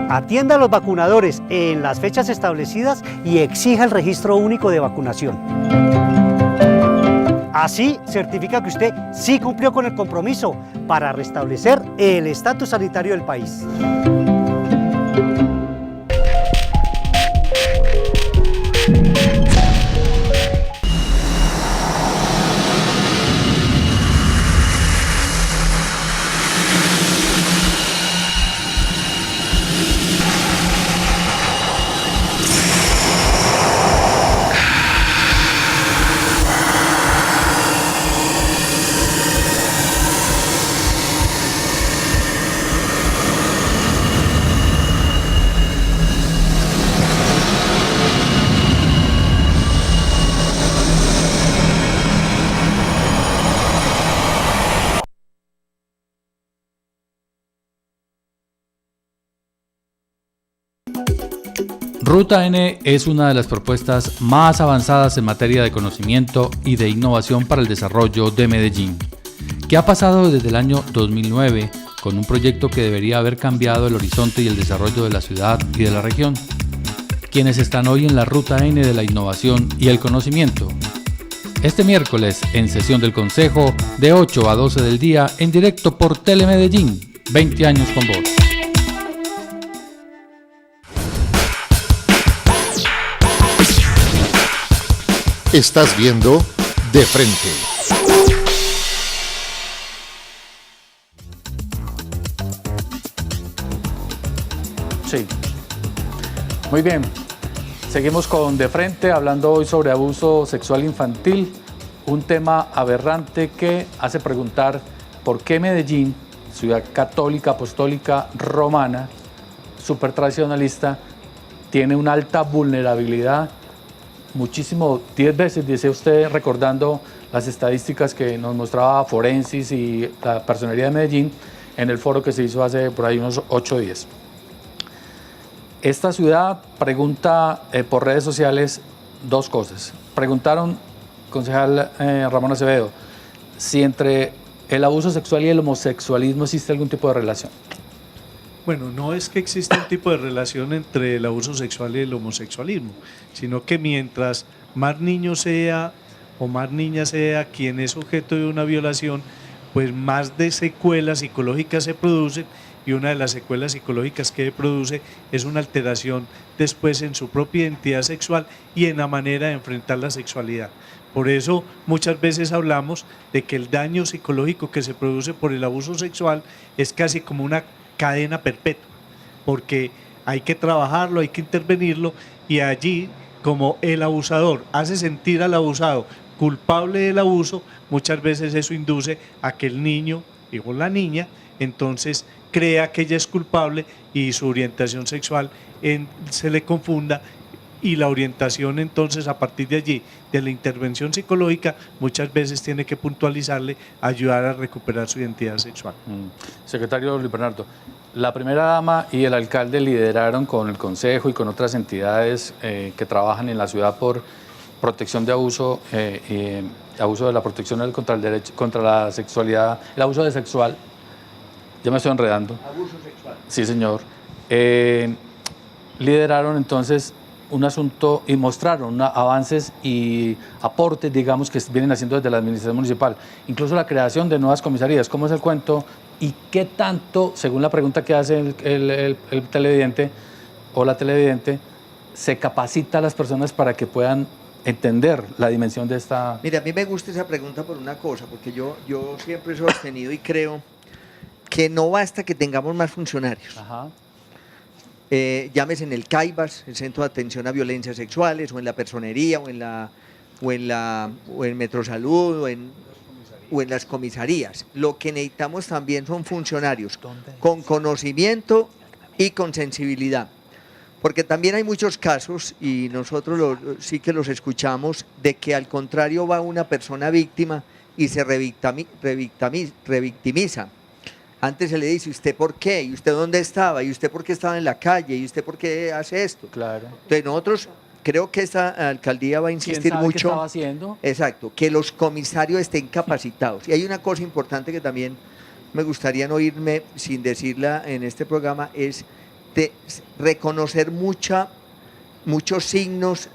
Atienda a los vacunadores en las fechas establecidas y exija el registro único de vacunación. Así certifica que usted sí cumplió con el compromiso para restablecer el estatus sanitario del país. Ruta N es una de las propuestas más avanzadas en materia de conocimiento y de innovación para el desarrollo de Medellín. ¿Qué ha pasado desde el año 2009 con un proyecto que debería haber cambiado el horizonte y el desarrollo de la ciudad y de la región? ¿Quiénes están hoy en la Ruta N de la innovación y el conocimiento? Este miércoles, en sesión del Consejo, de 8 a 12 del día, en directo por Telemedellín, 20 años con vos. Estás viendo De Frente. Sí. Muy bien. Seguimos con De Frente, hablando hoy sobre abuso sexual infantil, un tema aberrante que hace preguntar por qué Medellín, ciudad católica, apostólica, romana, súper tradicionalista, tiene una alta vulnerabilidad, muchísimo, 10 veces, dice usted, recordando las estadísticas que nos mostraba Forensis y la Personería de Medellín en el foro que se hizo hace por ahí unos 8 días. Esta ciudad pregunta por redes sociales dos cosas. Preguntaron, concejal Ramón Acevedo, si entre el abuso sexual y el homosexualismo existe algún tipo de relación. Bueno, no es que exista un tipo de relación entre el abuso sexual y el homosexualismo, sino que mientras más niño sea o más niña sea quien es objeto de una violación, pues más de secuelas psicológicas se producen, y una de las secuelas psicológicas que produce es una alteración después en su propia identidad sexual y en la manera de enfrentar la sexualidad. Por eso muchas veces hablamos de que el daño psicológico que se produce por el abuso sexual es casi como una cadena perpetua, porque hay que trabajarlo, hay que intervenirlo, y allí, como el abusador hace sentir al abusado culpable del abuso, muchas veces eso induce a que el niño o la niña entonces crea que ella es culpable y su orientación sexual se le confunda, y la orientación entonces a partir de allí, de la intervención psicológica, muchas veces tiene que puntualizarle, ayudar a recuperar su identidad sexual. Secretario Luis Bernardo, la primera dama y el alcalde lideraron con el consejo y con otras entidades que trabajan en la ciudad por protección de abuso, abuso de la protección contra el derecho, contra la sexualidad, el abuso de sexual. Ya me estoy enredando. Abuso sexual. Sí, señor. Lideraron entonces un asunto y mostraron avances y aportes, digamos, que vienen haciendo desde la administración municipal. Incluso la creación de nuevas comisarías. ¿Cómo es el cuento? ¿Y qué tanto, según la pregunta que hace el televidente o la televidente, se capacita a las personas para que puedan entender la dimensión de esta... Mira, a mí me gusta esa pregunta por una cosa, porque yo siempre he sostenido y creo que no basta que tengamos más funcionarios. Ajá. Llámese en el CAIBAS, el Centro de Atención a Violencias Sexuales, o en la Personería, o en Metrosalud, o en las comisarías. Lo que necesitamos también son funcionarios con conocimiento y con sensibilidad. Porque también hay muchos casos, y nosotros sí que los escuchamos, de que al contrario va una persona víctima y se revictimiza. Antes se le dice, ¿usted por qué? ¿Y usted dónde estaba? ¿Y usted por qué estaba en la calle? ¿Y usted por qué hace esto? Claro. Entonces nosotros, creo que esta alcaldía va a insistir ¿Quién sabe mucho. qué estaba haciendo? Exacto, que los comisarios estén capacitados. Y hay una cosa importante que también me gustaría no irme sin decirla en este programa, es de reconocer muchos signos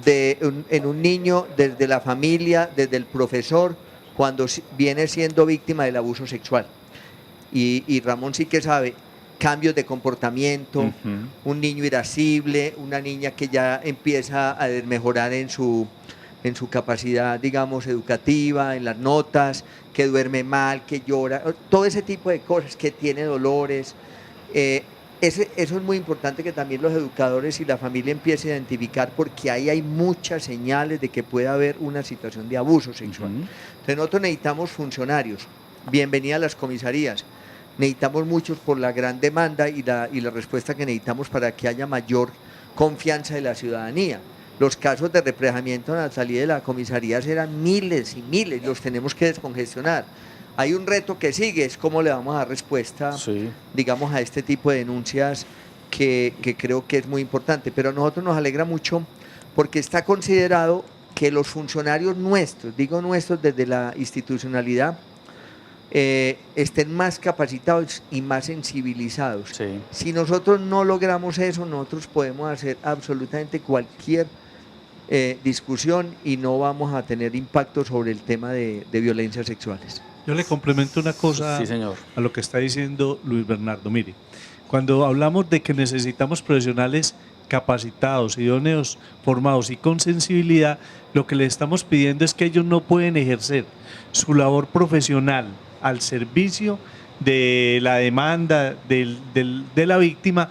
en un niño, desde la familia, desde el profesor, cuando viene siendo víctima del abuso sexual. Y Ramón sí que sabe, cambios de comportamiento, un niño irascible, una niña que ya empieza a desmejorar en su capacidad, digamos, educativa, en las notas, que duerme mal, que llora, todo ese tipo de cosas, que tiene dolores. Eso es muy importante, que también los educadores y la familia empiecen a identificar, porque ahí hay muchas señales de que puede haber una situación de abuso sexual. Entonces nosotros necesitamos funcionarios, bienvenida a las comisarías, necesitamos muchos por la gran demanda y la respuesta que necesitamos para que haya mayor confianza de la ciudadanía. Los casos de represamiento en la salida de la comisaría eran miles y miles, los tenemos que descongestionar. Hay un reto que sigue, es cómo le vamos a dar respuesta, digamos, a este tipo de denuncias que creo que es muy importante. Pero a nosotros nos alegra mucho porque está considerado que los funcionarios nuestros, digo nuestros desde la institucionalidad, estén más capacitados y más sensibilizados. Sí. Si nosotros no logramos eso, nosotros podemos hacer absolutamente cualquier discusión y no vamos a tener impacto sobre el tema de violencias sexuales. Yo le complemento una cosa a lo que está diciendo Luis Bernardo. Mire, cuando hablamos de que necesitamos profesionales capacitados, idóneos, formados y con sensibilidad, lo que le estamos pidiendo es que ellos no pueden ejercer su labor profesional al servicio de la demanda de la víctima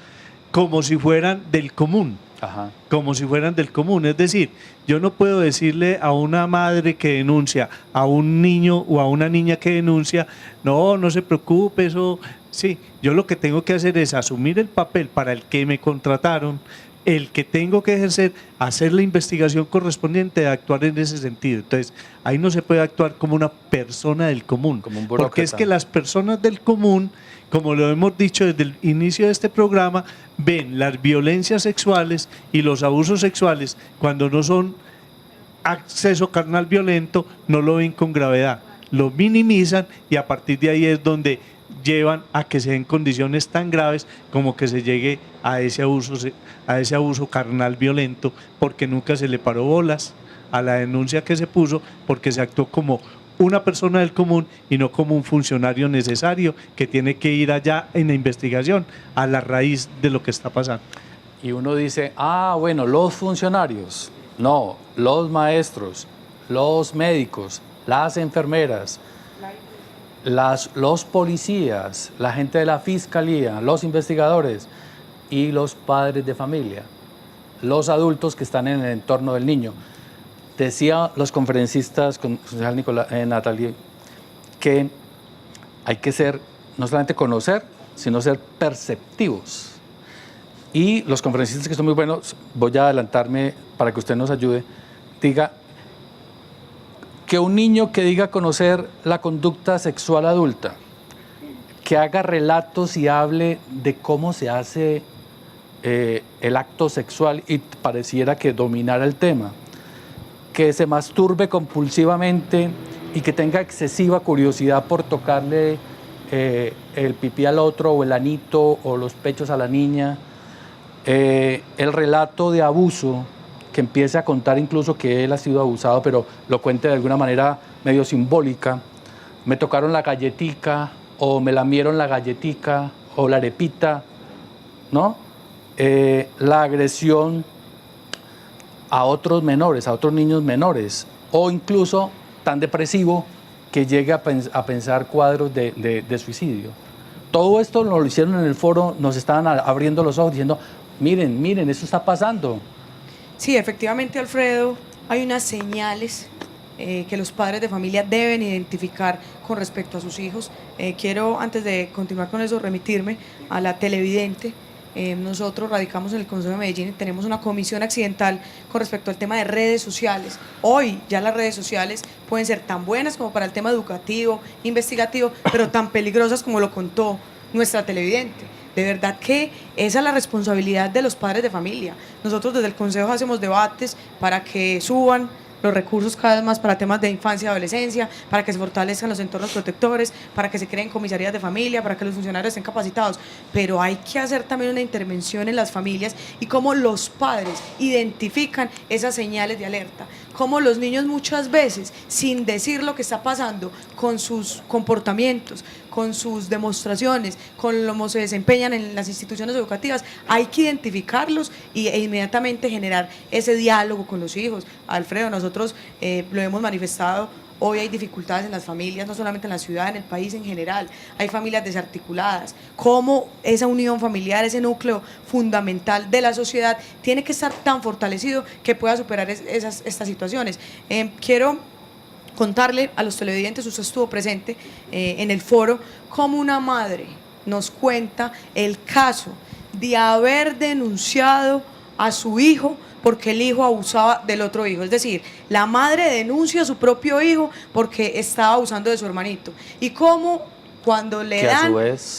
como si fueran del común. Ajá. Como si fueran del común. Es decir, yo no puedo decirle a una madre que denuncia, a un niño o a una niña que denuncia, no se preocupe, eso... Sí, yo lo que tengo que hacer es asumir el papel para el que me contrataron, el que tengo que ejercer, hacer la investigación correspondiente, de actuar en ese sentido. Entonces, ahí no se puede actuar como una persona del común, Como un porque es burócrata. que las personas del común, como lo hemos dicho desde el inicio de este programa, ven las violencias sexuales y los abusos sexuales cuando no son acceso carnal violento, no lo ven con gravedad, lo minimizan y a partir de ahí es donde llevan a que se den condiciones tan graves como que se llegue a ese abuso carnal violento, porque nunca se le paró bolas a la denuncia que se puso, porque se actuó como una persona del común y no como un funcionario necesario que tiene que ir allá en la investigación a la raíz de lo que está pasando. Y uno dice, bueno, los funcionarios, no, los maestros, los médicos, las enfermeras, los policías, la gente de la fiscalía, los investigadores y los padres de familia, los adultos que están en el entorno del niño. Decía los conferencistas, concejal Natalie, que hay que ser, no solamente conocer, sino ser perceptivos. Y los conferencistas que son muy buenos, voy a adelantarme para que usted nos ayude, diga que un niño que diga conocer la conducta sexual adulta, que haga relatos y hable de cómo se hace el acto sexual y pareciera que dominara el tema, que se masturbe compulsivamente y que tenga excesiva curiosidad por tocarle el pipí al otro o el anito o los pechos a la niña, el relato de abuso, que empiece a contar incluso que él ha sido abusado, pero lo cuente de alguna manera medio simbólica. Me tocaron la galletica, o me lamieron la galletica, o la arepita, ¿no? La agresión a otros menores, a otros niños menores, o incluso tan depresivo que llegue a pensar cuadros de suicidio. Todo esto lo hicieron en el foro, nos estaban abriendo los ojos diciendo, miren, eso está pasando. Sí, efectivamente, Alfredo, hay unas señales que los padres de familia deben identificar con respecto a sus hijos. Quiero, antes de continuar con eso, remitirme a la televidente. Nosotros radicamos en el Consejo de Medellín y tenemos una comisión accidental con respecto al tema de redes sociales. Hoy ya las redes sociales pueden ser tan buenas como para el tema educativo, investigativo, pero tan peligrosas como lo contó nuestra televidente. De verdad que esa es la responsabilidad de los padres de familia. Nosotros desde el Consejo hacemos debates para que suban los recursos cada vez más para temas de infancia y adolescencia, para que se fortalezcan los entornos protectores, para que se creen comisarías de familia, para que los funcionarios estén capacitados. Pero hay que hacer también una intervención en las familias y cómo los padres identifican esas señales de alerta. Cómo los niños muchas veces, sin decir lo que está pasando, con sus comportamientos, con sus demostraciones, con cómo se desempeñan en las instituciones educativas, hay que identificarlos e inmediatamente generar ese diálogo con los hijos. Alfredo, nosotros lo hemos manifestado. Hoy hay dificultades en las familias, no solamente en la ciudad, en el país en general. Hay familias desarticuladas. Cómo esa unión familiar, ese núcleo fundamental de la sociedad, tiene que estar tan fortalecido que pueda superar estas situaciones. Quiero contarle a los televidentes, usted estuvo presente en el foro, cómo una madre nos cuenta el caso de haber denunciado a su hijo porque el hijo abusaba del otro hijo. Es decir, la madre denuncia a su propio hijo porque estaba abusando de su hermanito. Y cómo cuando le dan,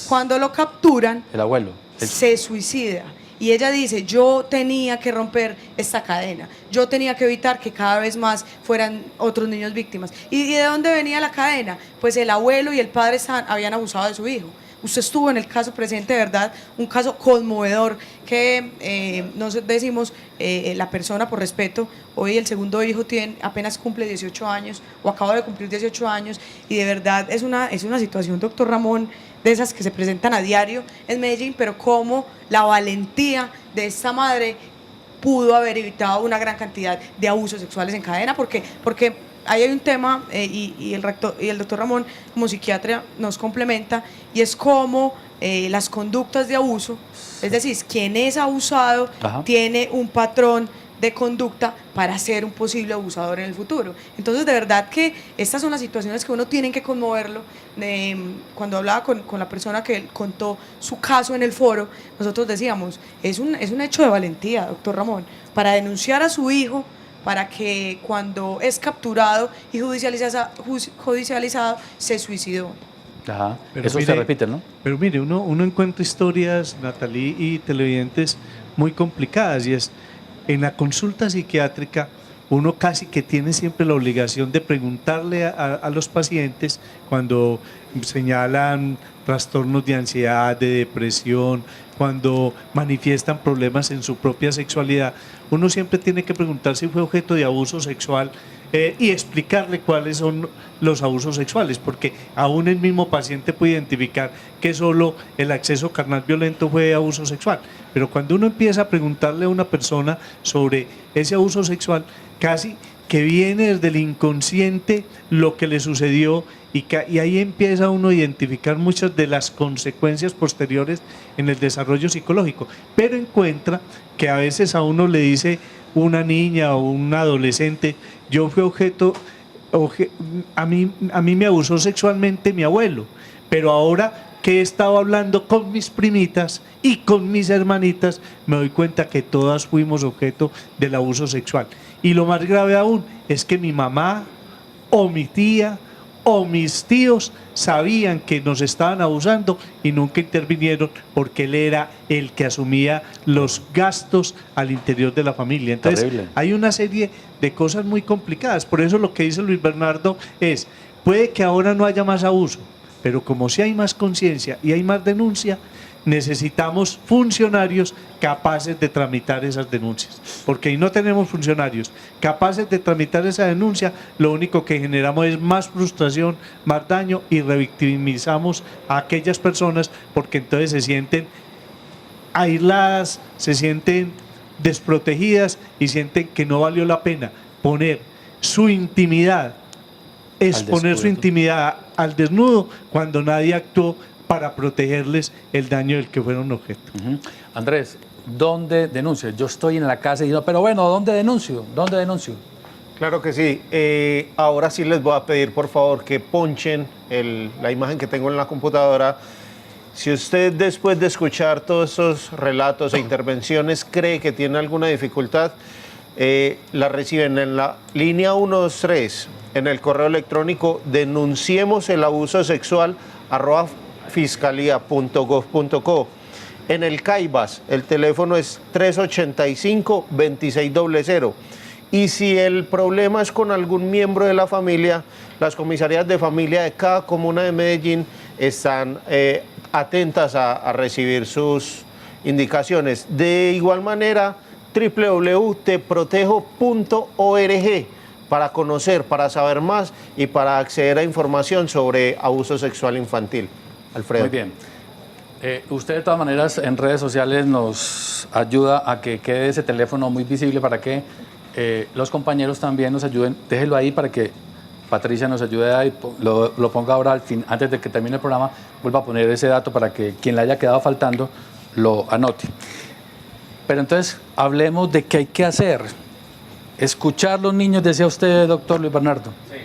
cuando lo capturan, el abuelo se suicida. Y ella dice, yo tenía que romper esta cadena, yo tenía que evitar que cada vez más fueran otros niños víctimas. ¿Y de dónde venía la cadena? Pues el abuelo y el padre habían abusado de su hijo. Usted estuvo en el caso presente, de verdad, un caso conmovedor que nos decimos, la persona por respeto, hoy el segundo hijo apenas cumple 18 años o acaba de cumplir 18 años y de verdad es una situación, doctor Ramón, de esas que se presentan a diario en Medellín, pero cómo la valentía de esta madre pudo haber evitado una gran cantidad de abusos sexuales en cadena, porque ahí hay un tema y el doctor Ramón como psiquiatra nos complementa, y es cómo las conductas de abuso, es decir, quien es abusado tiene un patrón de conducta para ser un posible abusador en el futuro. Entonces, de verdad que estas son las situaciones que uno tiene que conmoverlo. Cuando hablaba con la persona que contó su caso en el foro, nosotros decíamos, es un hecho de valentía, doctor Ramón, para denunciar a su hijo, para que cuando es capturado y judicializado se suicidó. Ajá. Pero Eso mire, se repite, ¿no? Pero mire, uno encuentra historias, Natalí y televidentes, muy complicadas, y es en la consulta psiquiátrica uno casi que tiene siempre la obligación de preguntarle a los pacientes cuando señalan trastornos de ansiedad, de depresión, cuando manifiestan problemas en su propia sexualidad. Uno siempre tiene que preguntar si fue objeto de abuso sexual y explicarle cuáles son los abusos sexuales, porque aún el mismo paciente puede identificar que solo el acceso carnal violento fue abuso sexual. Pero cuando uno empieza a preguntarle a una persona sobre ese abuso sexual, casi que viene desde el inconsciente lo que le sucedió, y ahí empieza uno a identificar muchas de las consecuencias posteriores en el desarrollo psicológico. Pero encuentra que a veces a uno le dice una niña o un adolescente, yo fui a mí me abusó sexualmente mi abuelo, pero ahora que he estado hablando con mis primitas y con mis hermanitas, me doy cuenta que todas fuimos objeto del abuso sexual. Y lo más grave aún es que mi mamá o mi tía o mis tíos sabían que nos estaban abusando y nunca intervinieron porque él era el que asumía los gastos al interior de la familia. Entonces, terrible. Hay una serie de cosas muy complicadas. Por eso lo que dice Luis Bernardo es, puede que ahora no haya más abuso, pero como si hay más conciencia y hay más denuncia, necesitamos funcionarios capaces de tramitar esas denuncias, porque si no tenemos funcionarios capaces de tramitar esa denuncia, lo único que generamos es más frustración, más daño, y revictimizamos a aquellas personas, porque entonces se sienten aisladas, se sienten desprotegidas y sienten que no valió la pena poner su intimidad, exponer su intimidad al desnudo cuando nadie actuó para protegerles el daño del que fueron objeto. Andrés, ¿dónde denuncio? Yo estoy en la casa y digo, pero bueno, ¿dónde denuncio? ¿Dónde denuncio? Claro que sí. Ahora sí les voy a pedir, por favor, que ponchen la imagen que tengo en la computadora. Si usted, después de escuchar todos esos relatos e intervenciones, cree que tiene alguna dificultad, la reciben en la línea 123, en el correo electrónico denunciemoselabusoSexual@fiscalía.gov.co. En el CAIBAS, el teléfono es 385-2600. Y si el problema es con algún miembro de la familia, las comisarías de familia de cada comuna de Medellín están atentas a recibir sus indicaciones. De igual manera, www.teprotejo.org para conocer, para saber más y para acceder a información sobre abuso sexual infantil. Alfredo. Muy bien. Usted de todas maneras en redes sociales nos ayuda a que quede ese teléfono muy visible para que los compañeros también nos ayuden. Déjelo ahí para que Patricia nos ayude ahí, lo ponga ahora al fin, antes de que termine el programa, vuelva a poner ese dato para que quien le haya quedado faltando lo anote. Pero entonces hablemos de qué hay que hacer. Escuchar los niños, decía usted, doctor Luis Bernardo. Sí.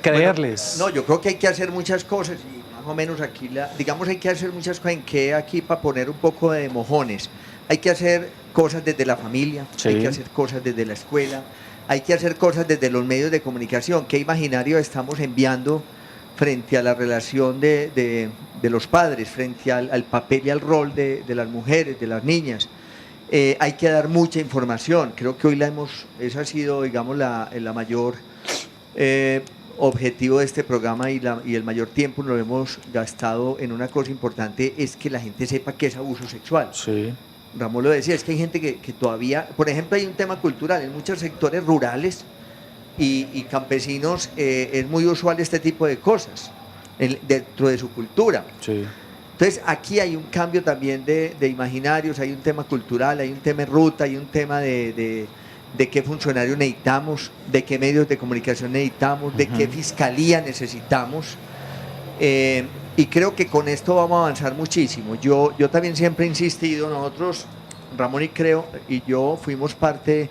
Creerles. Bueno, no, yo creo que hay que hacer muchas cosas y más o menos aquí, digamos, hay que hacer muchas cosas. ¿En qué aquí para poner un poco de mojones? Hay que hacer cosas desde la familia, sí. Hay que hacer cosas desde la escuela, hay que hacer cosas desde los medios de comunicación. ¿Qué imaginario estamos enviando frente a la relación de los padres, frente al papel y al rol de las mujeres, de las niñas? Hay que dar mucha información. Creo que hoy esa ha sido, digamos, la mayor objetivo de este programa y el mayor tiempo lo hemos gastado en una cosa importante, es que la gente sepa qué es abuso sexual. Sí. Ramón lo decía, es que hay gente que todavía, por ejemplo, hay un tema cultural, en muchos sectores rurales y campesinos es muy usual este tipo de cosas dentro de su cultura. Sí. Entonces aquí hay un cambio también de imaginarios, hay un tema cultural, hay un tema de ruta, hay un tema de qué funcionarios necesitamos, de qué medios de comunicación necesitamos, de qué fiscalía necesitamos. Y creo que con esto vamos a avanzar muchísimo. Yo también siempre he insistido, nosotros Ramón y yo fuimos parte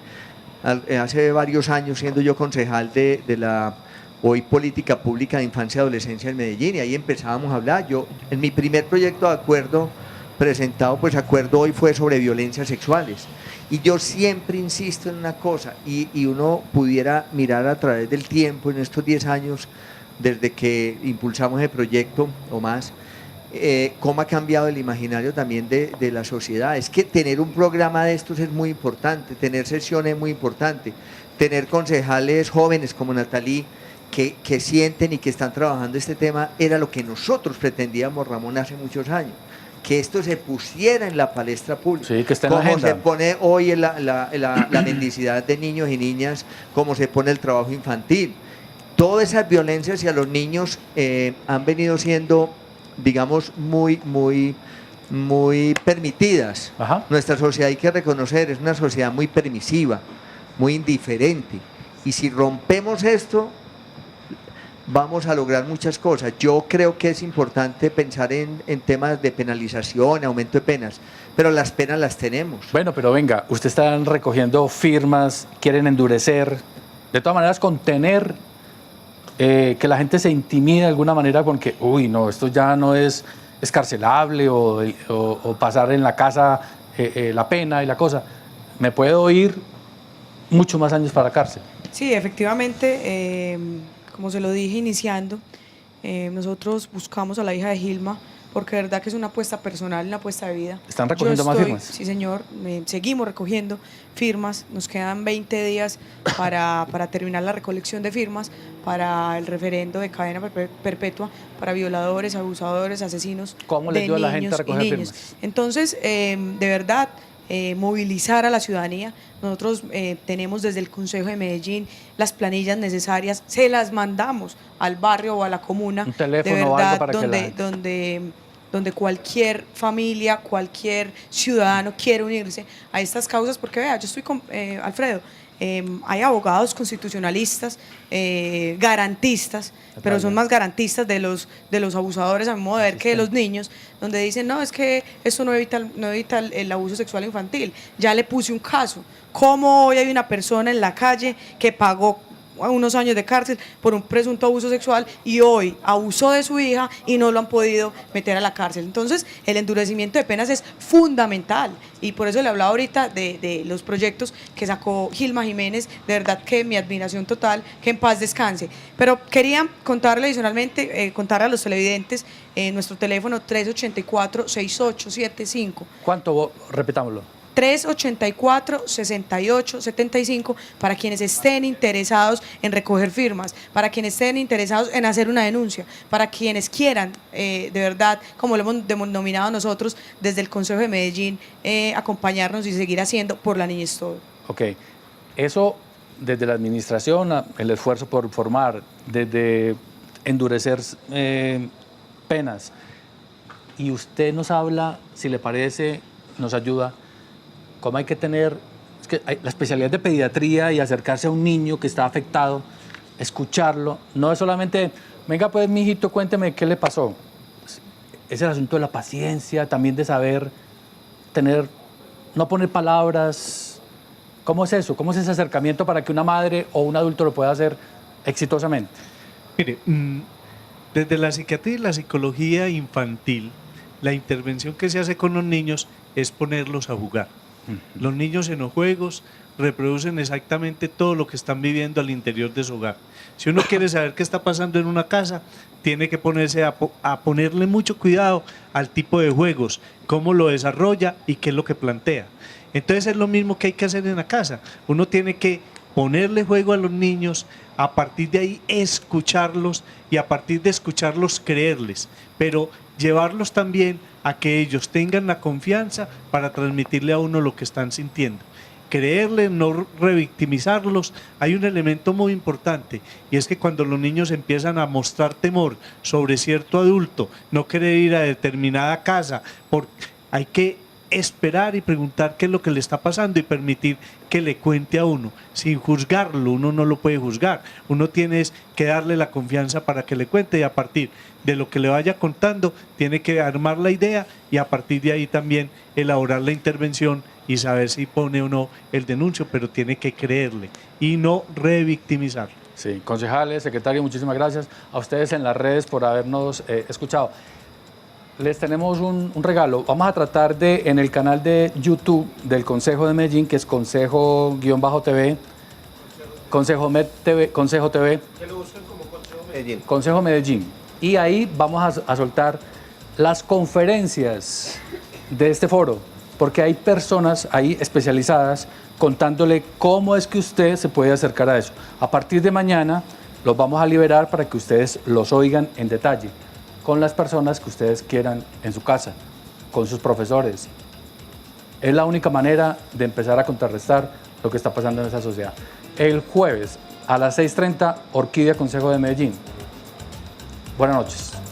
hace varios años, siendo yo concejal de la hoy Política Pública de Infancia y Adolescencia en Medellín, y ahí empezábamos a hablar. Yo, en mi primer proyecto de acuerdo presentado, pues acuerdo hoy fue sobre violencias sexuales. Y yo siempre insisto en una cosa, y uno pudiera mirar a través del tiempo, en estos 10 años, desde que impulsamos el proyecto o más, cómo ha cambiado el imaginario también de la sociedad. Es que tener un programa de estos es muy importante, tener sesiones es muy importante, tener concejales jóvenes como Natalí que sienten y que están trabajando este tema, era lo que nosotros pretendíamos, Ramón, hace muchos años, que esto se pusiera en la palestra pública, sí, que esté en la como agenda. se pone hoy en la mendicidad de niños y niñas, como se pone el trabajo infantil. Todas esas violencias hacia los niños han venido siendo, digamos, muy permitidas. Ajá. Nuestra sociedad, hay que reconocer, es una sociedad muy permisiva, muy indiferente. Y si rompemos esto, vamos a lograr muchas cosas. Yo creo que es importante pensar en temas de penalización, aumento de penas, pero las penas las tenemos. Bueno, pero venga, ustedes están recogiendo firmas, quieren endurecer, de todas maneras contener que la gente se intimide de alguna manera con que, uy, no, esto ya no es escarcelable o pasar en la casa la pena y la cosa. Me puedo ir muchos más años para la cárcel. Sí, efectivamente, como se lo dije iniciando, nosotros buscamos a la hija de Gilma porque de verdad que es una apuesta personal, una apuesta de vida. ¿Están recogiendo más firmas? Sí, señor, seguimos recogiendo firmas, nos quedan 20 días para terminar la recolección de firmas para el referendo de cadena perpetua para violadores, abusadores, asesinos. ¿Cómo le ayuda a la gente a recoger firmas? Entonces, de verdad, movilizar a la ciudadanía. Nosotros tenemos desde el Consejo de Medellín las planillas necesarias, se las mandamos al barrio o a la comuna, un teléfono de verdad, o algo para donde cualquier familia, cualquier ciudadano quiere unirse a estas causas, porque vea, yo estoy con Alfredo, hay abogados constitucionalistas, garantistas, pero son más garantistas de los abusadores, a mi modo de ver, que de los niños, donde dicen, no, es que esto no evita el abuso sexual infantil. Ya le puse un caso. ¿Cómo hoy hay una persona en la calle que pagó unos años de cárcel por un presunto abuso sexual y hoy abusó de su hija y no lo han podido meter a la cárcel? Entonces, el endurecimiento de penas es fundamental y por eso le hablaba ahorita de los proyectos que sacó Gilma Jiménez. De verdad que mi admiración total, que en paz descanse. Pero quería contarle adicionalmente, contarle a los televidentes nuestro teléfono 384-6875. ¿Cuánto? Repetámoslo. 384-6875 para quienes estén interesados en recoger firmas, para quienes estén interesados en hacer una denuncia, para quienes quieran, de verdad, como lo hemos denominado nosotros desde el Consejo de Medellín, acompañarnos y seguir haciendo por la niñez todo. Ok, eso desde la administración, el esfuerzo por formar, desde endurecer penas, y usted nos habla, si le parece, nos ayuda, cómo hay que tener, es que la especialidad de pediatría y acercarse a un niño que está afectado, escucharlo, no es solamente, venga pues mijito, cuénteme qué le pasó. Es el asunto de la paciencia, también de saber tener, no poner palabras. ¿Cómo es eso? ¿Cómo es ese acercamiento para que una madre o un adulto lo pueda hacer exitosamente? Mire, desde la psiquiatría y la psicología infantil, la intervención que se hace con los niños es ponerlos a jugar. Los niños en los juegos reproducen exactamente todo lo que están viviendo al interior de su hogar. Si uno quiere saber qué está pasando en una casa, tiene que ponerse a ponerle mucho cuidado al tipo de juegos, cómo lo desarrolla y qué es lo que plantea. Entonces es lo mismo que hay que hacer en la casa. Uno tiene que ponerle juego a los niños, a partir de ahí escucharlos y a partir de escucharlos creerles, pero llevarlos también a que ellos tengan la confianza para transmitirle a uno lo que están sintiendo. Creerles, no revictimizarlos. Hay un elemento muy importante y es que cuando los niños empiezan a mostrar temor sobre cierto adulto, no querer ir a determinada casa, hay que esperar y preguntar qué es lo que le está pasando y permitir que le cuente a uno, sin juzgarlo. Uno no lo puede juzgar, uno tiene que darle la confianza para que le cuente, y a partir de lo que le vaya contando tiene que armar la idea y a partir de ahí también elaborar la intervención y saber si pone o no el denuncio, pero tiene que creerle y no revictimizarlo. Sí, concejales, secretario, muchísimas gracias a ustedes en las redes por habernos escuchado. Les tenemos un regalo. Vamos a tratar de, en el canal de YouTube del Consejo de Medellín, que es Consejo-TV, Consejo TV, Que lo busquen como Consejo Medellín. Consejo Medellín. Y ahí vamos a soltar las conferencias de este foro, porque hay personas ahí especializadas contándole cómo es que usted se puede acercar a eso. A partir de mañana los vamos a liberar para que ustedes los oigan en detalle, con las personas que ustedes quieran en su casa, con sus profesores. Es la única manera de empezar a contrarrestar lo que está pasando en esa sociedad. El jueves a las 6:30, Orquídea Consejo de Medellín. Buenas noches.